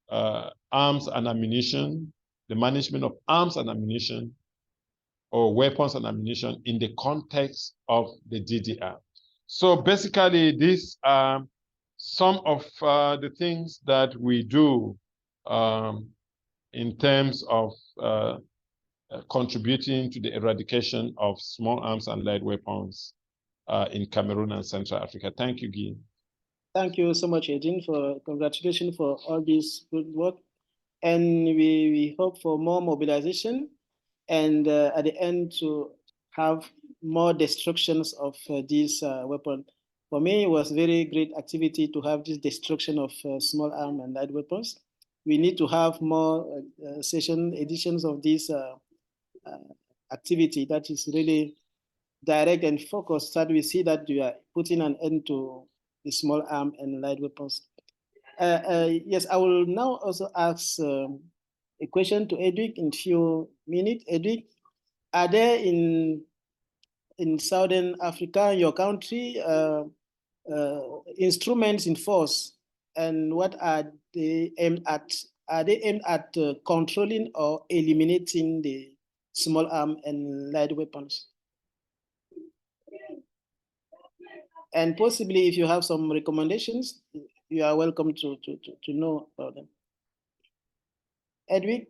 arms and ammunition, the management of arms and ammunition, or weapons and ammunition in the context of the DDR. So basically, these are some of the things that we do in terms of contributing to the eradication of small arms and light weapons in Cameroon and Central Africa. Thank you, Guy. Thank you so much, Edin, for congratulations for all this good work. And we hope for more mobilization and at the end to have more destructions of these weapons. For me, it was very great activity to have this destruction of small arm and light weapons. We need to have more editions of this activity that is really direct and focused, so that we see that we are putting an end to the small arm and light weapons. Yes, I will now also ask a question to Edric in a few minutes. Edric, are there in Southern Africa, your country, instruments in force, and what are they aimed at? Are they aimed at controlling or eliminating the small arm and light weapons? And possibly, if you have some recommendations, you are welcome to know about them. Edwick?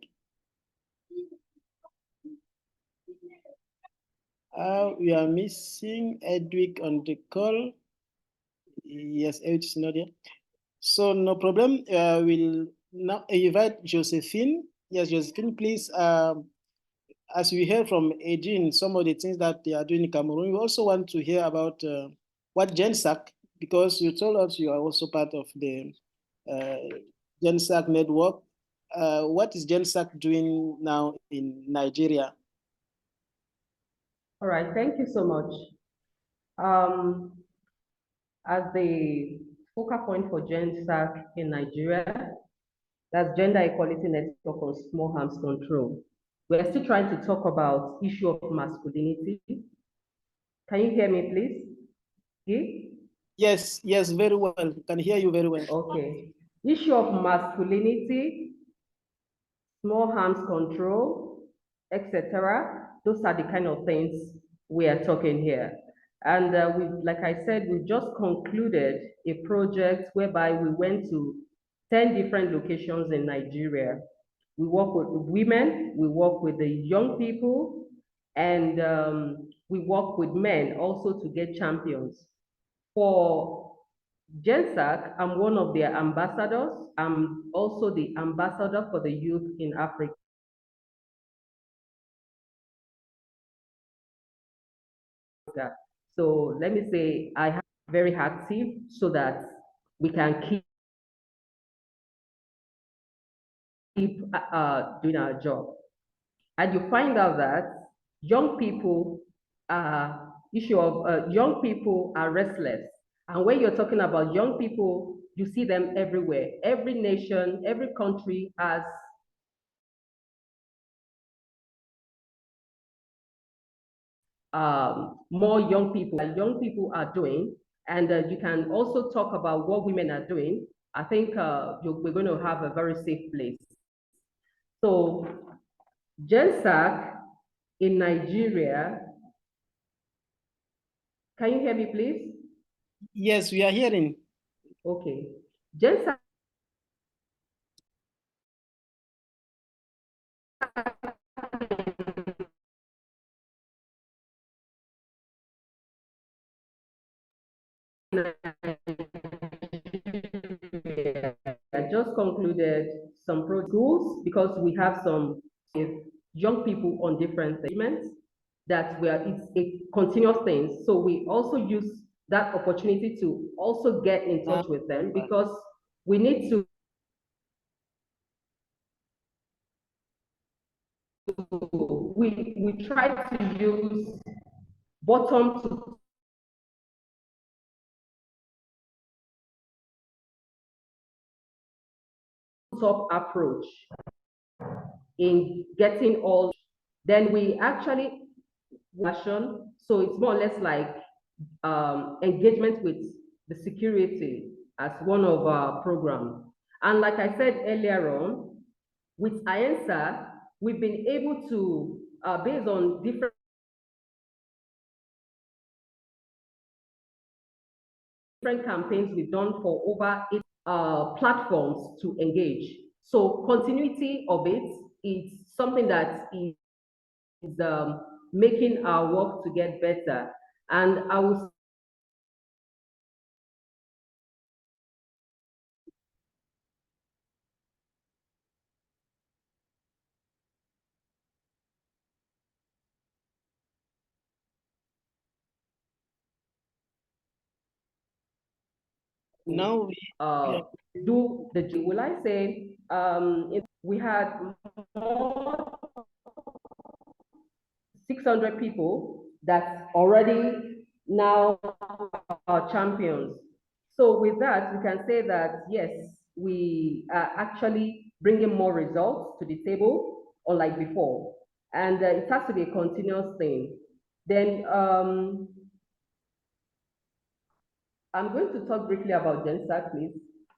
We are missing Edwick on the call. Yes, Edwick is not here. So no problem. We'll now invite Josephine. Yes, Josephine, please. As we heard from Adrian, some of the things that they are doing in Cameroon, we also want to hear about what GenSac, because you told us you are also part of the GenSac network. What is GenSac doing now in Nigeria? All right, thank you so much. As the focal point for GenSac in Nigeria, that's Gender Equality Network on Small Arms Control. We're still trying to talk about issue of masculinity. Can you hear me, please? Guy? Yes, yes, very well. Can hear you very well. Okay. Issue of masculinity, small arms control, etc. Those are the kind of things we are talking here. And like I said, we've just concluded a project whereby we went to 10 different locations in Nigeria. We work with women, we work with the young people, and we work with men also to get champions. For GenSac, I'm one of their ambassadors. I'm also the ambassador for the youth in Africa. So let me say I have very active so that we can keep doing our job. And you find out that young people young people are restless. And when you're talking about young people, you see them everywhere. Every nation, every country has more young people that young people are doing. And you can also talk about what women are doing. I think we're going to have a very safe place. So GenSac in Nigeria, can you hear me, please? Yes, we are hearing. Okay. GenSac I just concluded some schools because we have some young people on different segments that it's a continuous thing. So we also use that opportunity to also get in touch with them because we need to we try to use bottom to top approach in getting all. Then we actually so it's more or less like engagement with the security as one of our programs. And like I said earlier on, with IENSA, we've been able to, based on different campaigns we've done for over 8 platforms to engage. So continuity of it is something that is making our work to get better. And I will Now do the, will I say, we had more 600 people that already now are champions. So with that, we can say that, yes, we are actually bringing more results to the table, unlike before. And it has to be a continuous thing. Then I'm going to talk briefly about GenSac, please.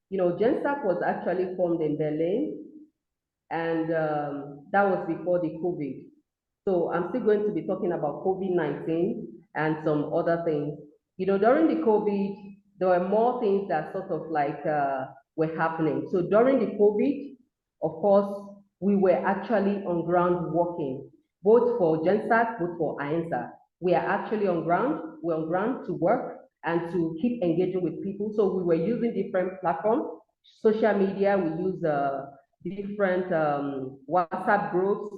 You know, GenSac was actually formed in Berlin, and that was before the COVID. So I'm still going to be talking about COVID-19 and some other things. You know, during the COVID, there were more things that sort of like were happening. So during the COVID, of course, we were actually on ground working, both for GenSAC, both for INSA. We are actually on ground, we're on ground to work and to keep engaging with people. So we were using different platforms, social media, we use different WhatsApp groups,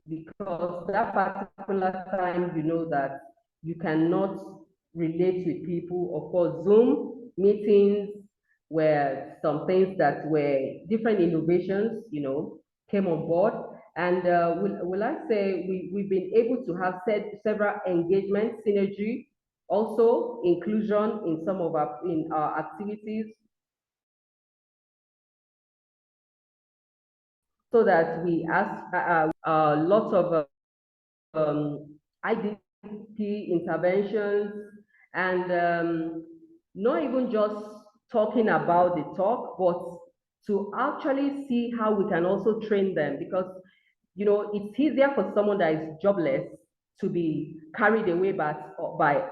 because that particular time, you know that you cannot relate with people. Of course, Zoom meetings were some things that were different innovations, you know, came on board. And will I say we've been able to have several engagement synergy, also inclusion in some of our activities, so that we ask lots of IDP interventions, and not even just talking about the talk, but to actually see how we can also train them, because you know it's easier for someone that is jobless to be carried away by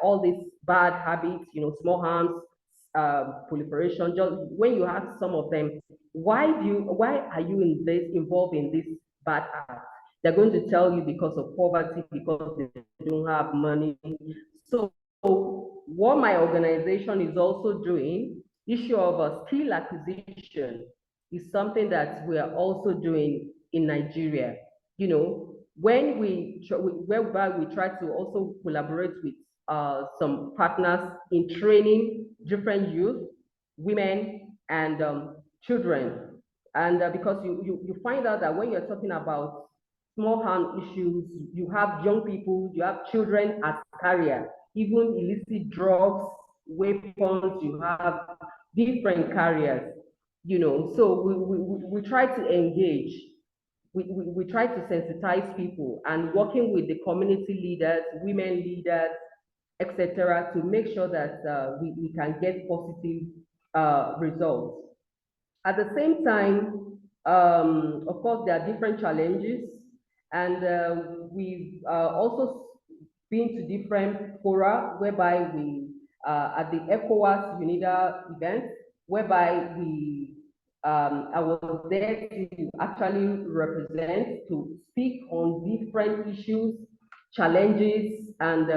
all these bad habits, you know, small harms, proliferation. Just when you ask some of them, why are you involved in this bad act? They're going to tell you because of poverty, because they don't have money. So what my organization is also doing, issue of a skill acquisition, is something that we are also doing in Nigeria. You know, when whereby we try to also collaborate with some partners in training different youth, women, and children. And because you find out that when you're talking about small harm issues, you have young people, you have children as carrier, even illicit drugs, weapons, you have different carriers, you know. So we try to engage, we try to sensitize people, and working with the community leaders, women leaders, etc., to make sure that we can get positive results. At the same time, of course, there are different challenges, and we've also been to different fora whereby we, at the ECOWAS UNIDA event, whereby I was there to actually represent, to speak on different issues, challenges, and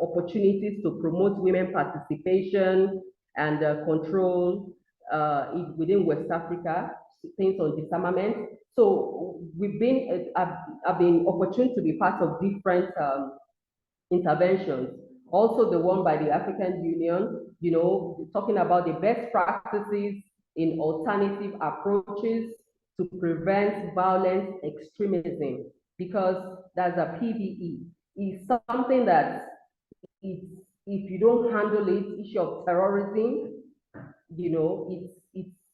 opportunities to promote women participation and control within West Africa, things on disarmament. So I've been opportune to be part of different interventions. Also the one by the African Union, you know, talking about the best practices in alternative approaches to prevent violent extremism, because that's a PVE. Is something that if you don't handle it, issue of terrorism, you know,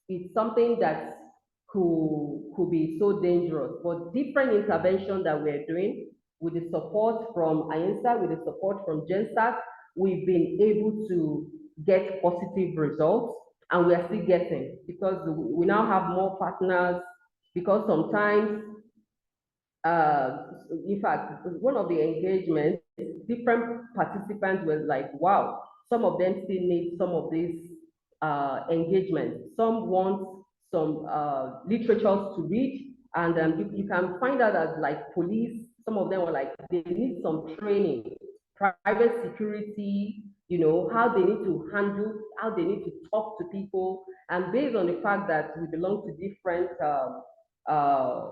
it's something that could be so dangerous. But different intervention that we're doing with the support from INSA, with the support from GenSAC, we've been able to get positive results, and we are still getting, because we now have more partners, because sometimes in fact, one of the engagements, different participants were like, wow, some of them still need some of these engagements. Some want some literatures to read, and you can find out that like police, some of them were like, they need some training, private security, you know, how they need to handle, how they need to talk to people. And based on the fact that we belong to different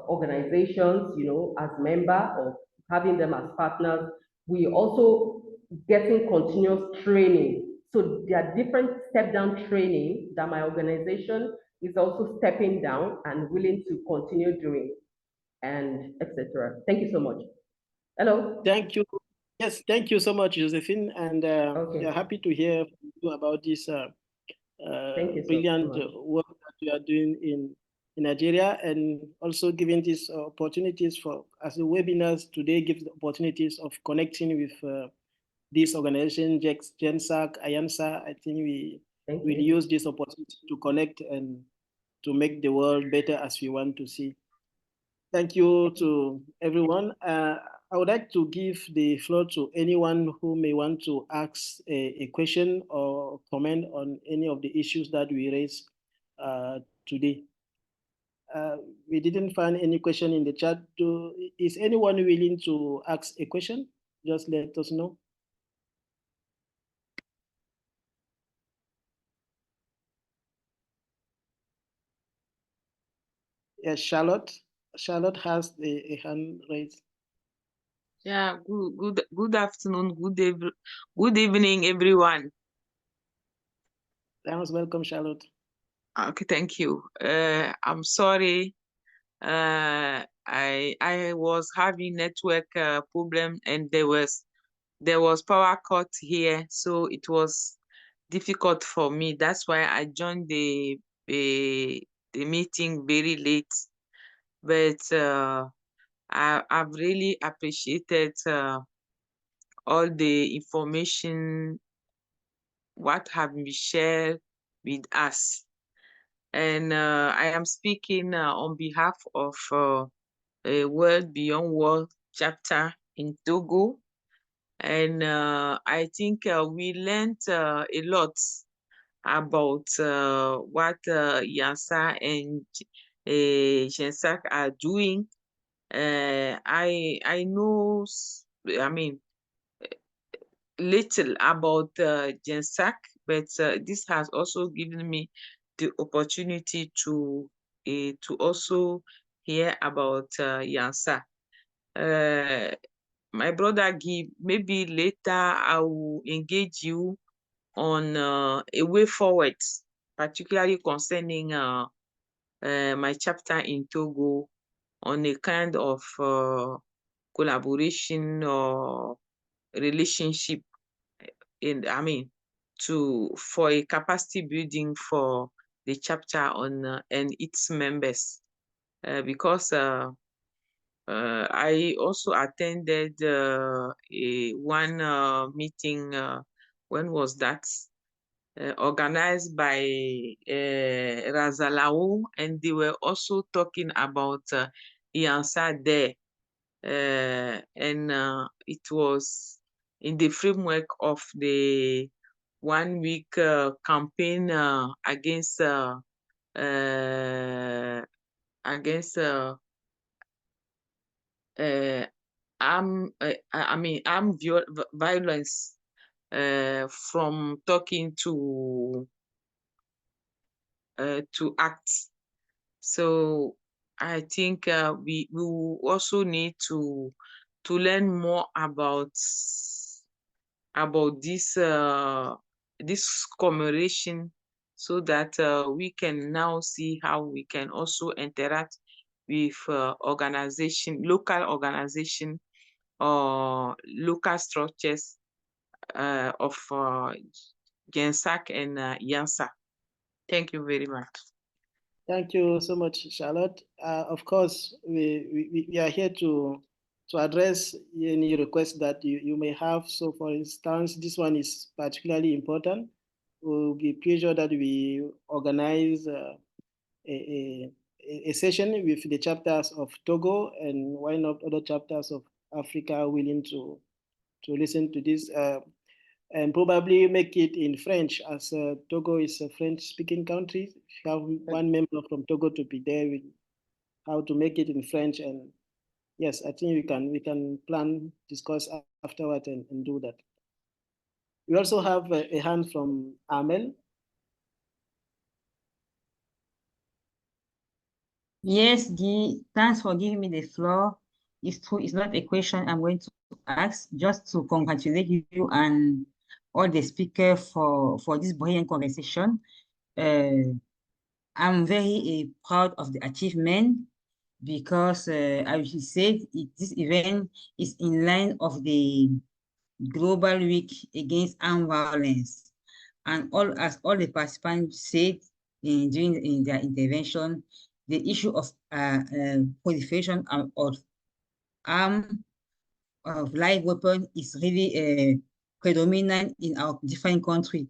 organizations, you know, as member, or having them as partners, we also getting continuous training. So there are different step-down training that my organization is also stepping down and willing to continue doing, and etc. Thank you so much. Hello. Thank you. Yes, thank you so much, Josephine, and Okay. we are happy to hear from you about this Thank you so brilliant much. work that you are doing in Nigeria, and also giving these opportunities for, as the webinars today gives the opportunities of connecting with this organization, GenSAC, IANSA. I think we will use this opportunity to connect and to make the world better as we want to see. Thank you to everyone. I would like to give the floor to anyone who may want to ask a question or comment on any of the issues that we raised today. we didn't find any question in the chat. Is anyone willing to ask a question? Just let us know. Yes, Charlotte. Charlotte has a hand raised. Yeah, good afternoon, good evening, everyone. Welcome, Charlotte. Okay, thank you. I'm sorry. I was having network problem, and there was power cut here, so it was difficult for me. That's why I joined the meeting very late. But I've really appreciated all the information what have been shared with us. And I am speaking on behalf of a World Beyond War chapter in Togo. And I think we learned a lot about what Yansa and Gensac are doing. I know, I mean, little about Gensac, but this has also given me the opportunity to also hear about Yansa. My brother Guy, maybe later I will engage you on a way forward, particularly concerning my chapter in Togo, on a kind of collaboration or relationship for a capacity building for the chapter on and its members, because I also attended one meeting. When was that? Organized by Razalao, and they were also talking about Yansa there, and it was in the framework of the 1 week campaign against armed violence, from talking to acts. So I think we will also need to learn more about this commemoration, so that we can now see how we can also interact with local organization or local structures of Gensac and Yansa. Thank you very much. Thank you so much, Charlotte. Of course, we are here to address any requests that you may have. So, for instance, this one is particularly important. It will be pleasure that we organize a session with the chapters of Togo, and why not other chapters of Africa willing to listen to this, and probably make it in French, as Togo is a French-speaking country. If you have one member from Togo to be there, how to make it in French. And yes, I think we can plan, discuss afterward, and do that. We also have a hand from Amel. Yes, Guy, thanks for giving me the floor. It's true, it's not a question I'm going to ask, just to congratulate you and all the speakers for this brilliant conversation. I'm very proud of the achievement, because as you said, this event is in line of the Global Week Against Armed Violence. And as all the participants said during their intervention, the issue of proliferation of live weapons is really predominant in our different countries,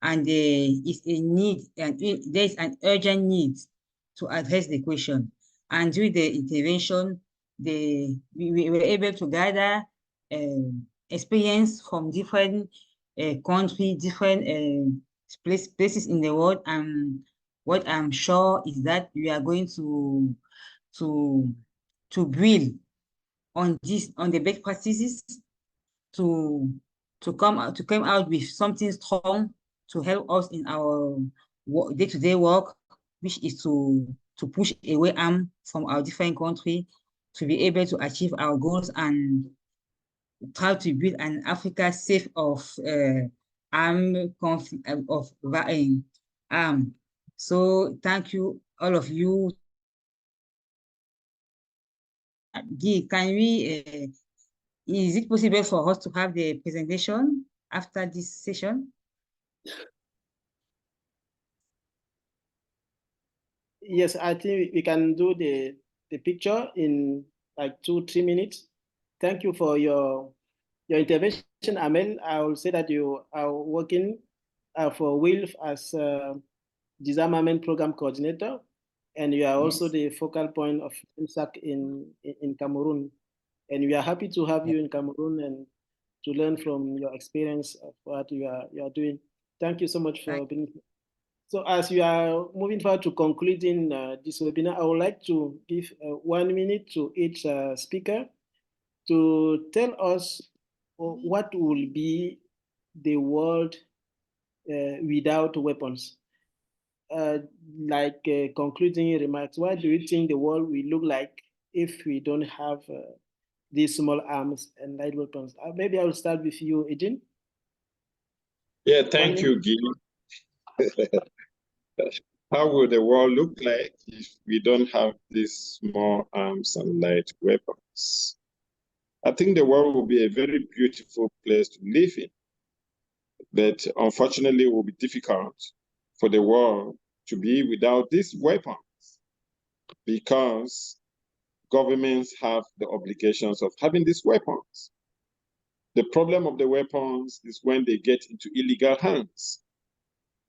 and there is a need, and there is an urgent need to address the question. And during the intervention, we were able to gather experience from different countries, different places in the world, and what I'm sure is that we are going to build on the best practices to come out with something strong to help us in our day-to-day work, which is to push away arm from our different countries, to be able to achieve our goals and try to build an Africa safe of armed conflict of arm. So thank you, all of you. Guy, can we? Is it possible for us to have the presentation after this session? Yes, I think we can do the picture in like 2-3 minutes. Thank you for your intervention, Amel. I will say that you are working for WILF as disarmament program coordinator, and you are also the focal point of INSAC in Cameroon. And we are happy to have you in Cameroon and to learn from your experience of what you are doing. Thank you so much for being here. So as we are moving forward to concluding this webinar, I would like to give 1 minute to each speaker to tell us what will be the world without weapons. Like concluding remarks, what do you think the world will look like if we don't have these small arms and light weapons? Maybe I will start with you, Ejin. Yeah, thank you, Guy. How will the world look like if we don't have these small arms and light weapons? I think the world will be a very beautiful place to live in, but unfortunately it will be difficult for the world to be without these weapons because governments have the obligations of having these weapons. The problem of the weapons is when they get into illegal hands.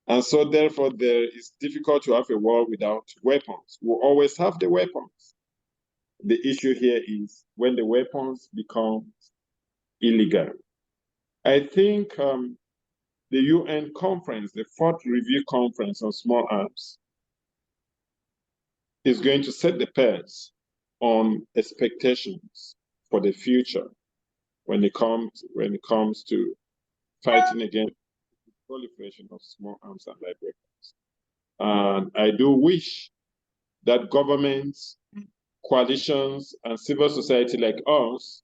And so therefore, there is difficult to have a world without weapons. We'll always have the weapons. The issue here is when the weapons become illegal. I think the UN conference, the 4th review conference on small arms, is going to set the pace on expectations for the future when it comes to fighting against the proliferation of small arms and light weapons. And I do wish that governments, coalitions, and civil society like us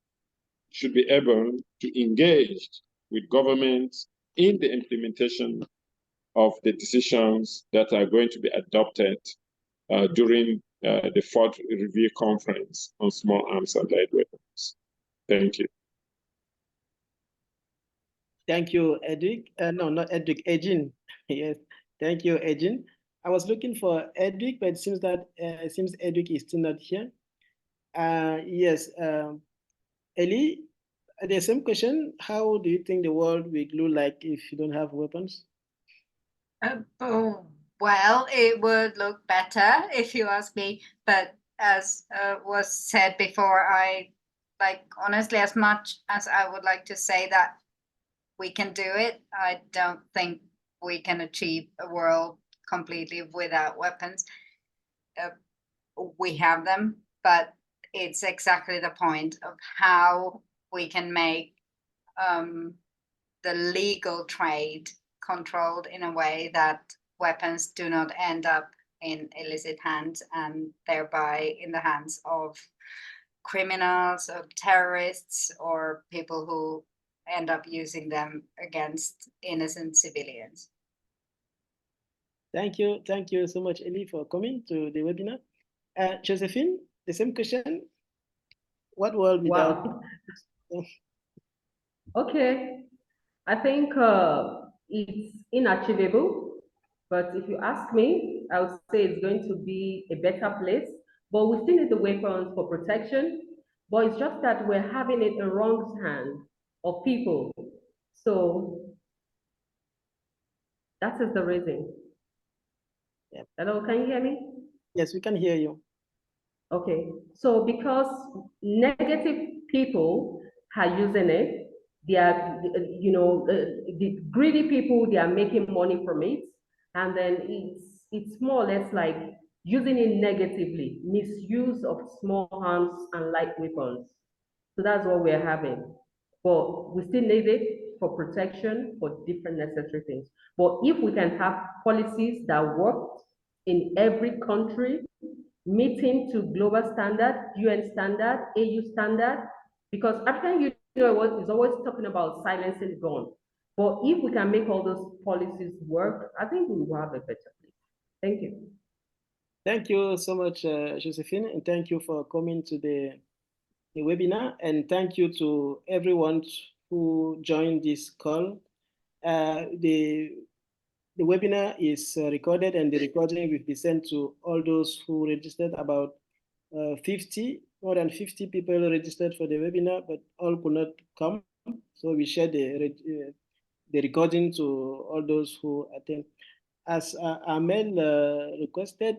should be able to engage with governments in the implementation of the decisions that are going to be adopted during the 4th review conference on small arms and light weapons. Thank you. Thank you, Edric. No, not Edric, Ejin. Yes, thank you, Ejin. I was looking for Edric, but it seems Edric is still not here. Yes, Eli, the same question. How do you think the world will look like if you don't have weapons? Well, it would look better if you ask me, but as was said before, honestly, as much as I would like to say that we can do it, I don't think we can achieve a world completely without weapons. We have them, but it's exactly the point of how we can make the legal trade controlled in a way that weapons do not end up in illicit hands and thereby in the hands of criminals, of terrorists, or people who end up using them against innocent civilians. Thank you so much, Eli, for coming to the webinar. Josephine, the same question. What world without? Wow. Okay, I think it's inachievable, but if you ask me, I would say it's going to be a better place, but we still need the weapons for protection, but it's just that we're having it in wrong hands of people. So that is the reason. Yep. Hello, can you hear me? Yes, we can hear you. Okay, so because negative people are using it, they are, the greedy people, they are making money from it, and then it's it's more or less like using it negatively, misuse of small arms and light weapons. So that's what we're having. But we still need it for protection, for different necessary things. But if we can have policies that work in every country, meeting to global standard, UN standard, AU standard, because African Union is always talking about silencing gun. But if we can make all those policies work, I think we will have a better place. Thank you. Thank you so much, Josephine, and thank you for coming to the webinar, and thank you to everyone who joined this call. The webinar is recorded, and the recording will be sent to all those who registered. About more than 50 people registered for the webinar, but all could not come. So we share the recording to all those who attend. As Amel requested,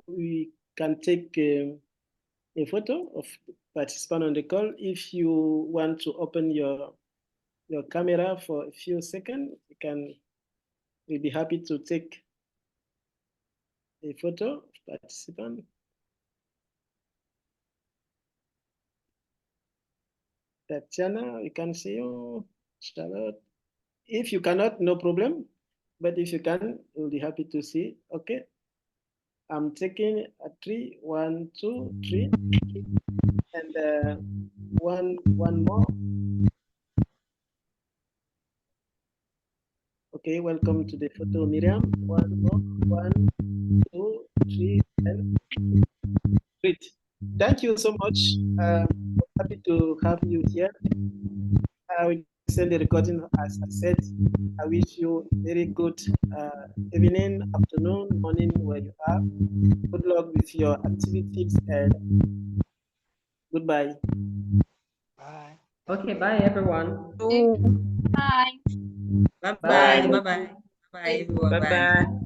we can take a photo of participant on the call. If you want to open your camera for a few seconds, we'll be happy to take a photo of participant. Tatiana, we can see you. Charlotte. If you cannot, no problem. But if you can, we'll be happy to see. Okay. I'm taking a 3, 1, 2, 3, and one more. Okay, welcome to the photo, Miriam. One more, 1, 2, 3, and great. Thank you so much. Happy to have you here. I will send the recording. As I said, I wish you very good evening, afternoon, morning, where you are. Good luck with your activities, and goodbye. Bye. Okay, bye everyone. Bye. Bye-bye. Bye. Bye-bye. Bye-bye, everyone. Bye. Bye-bye.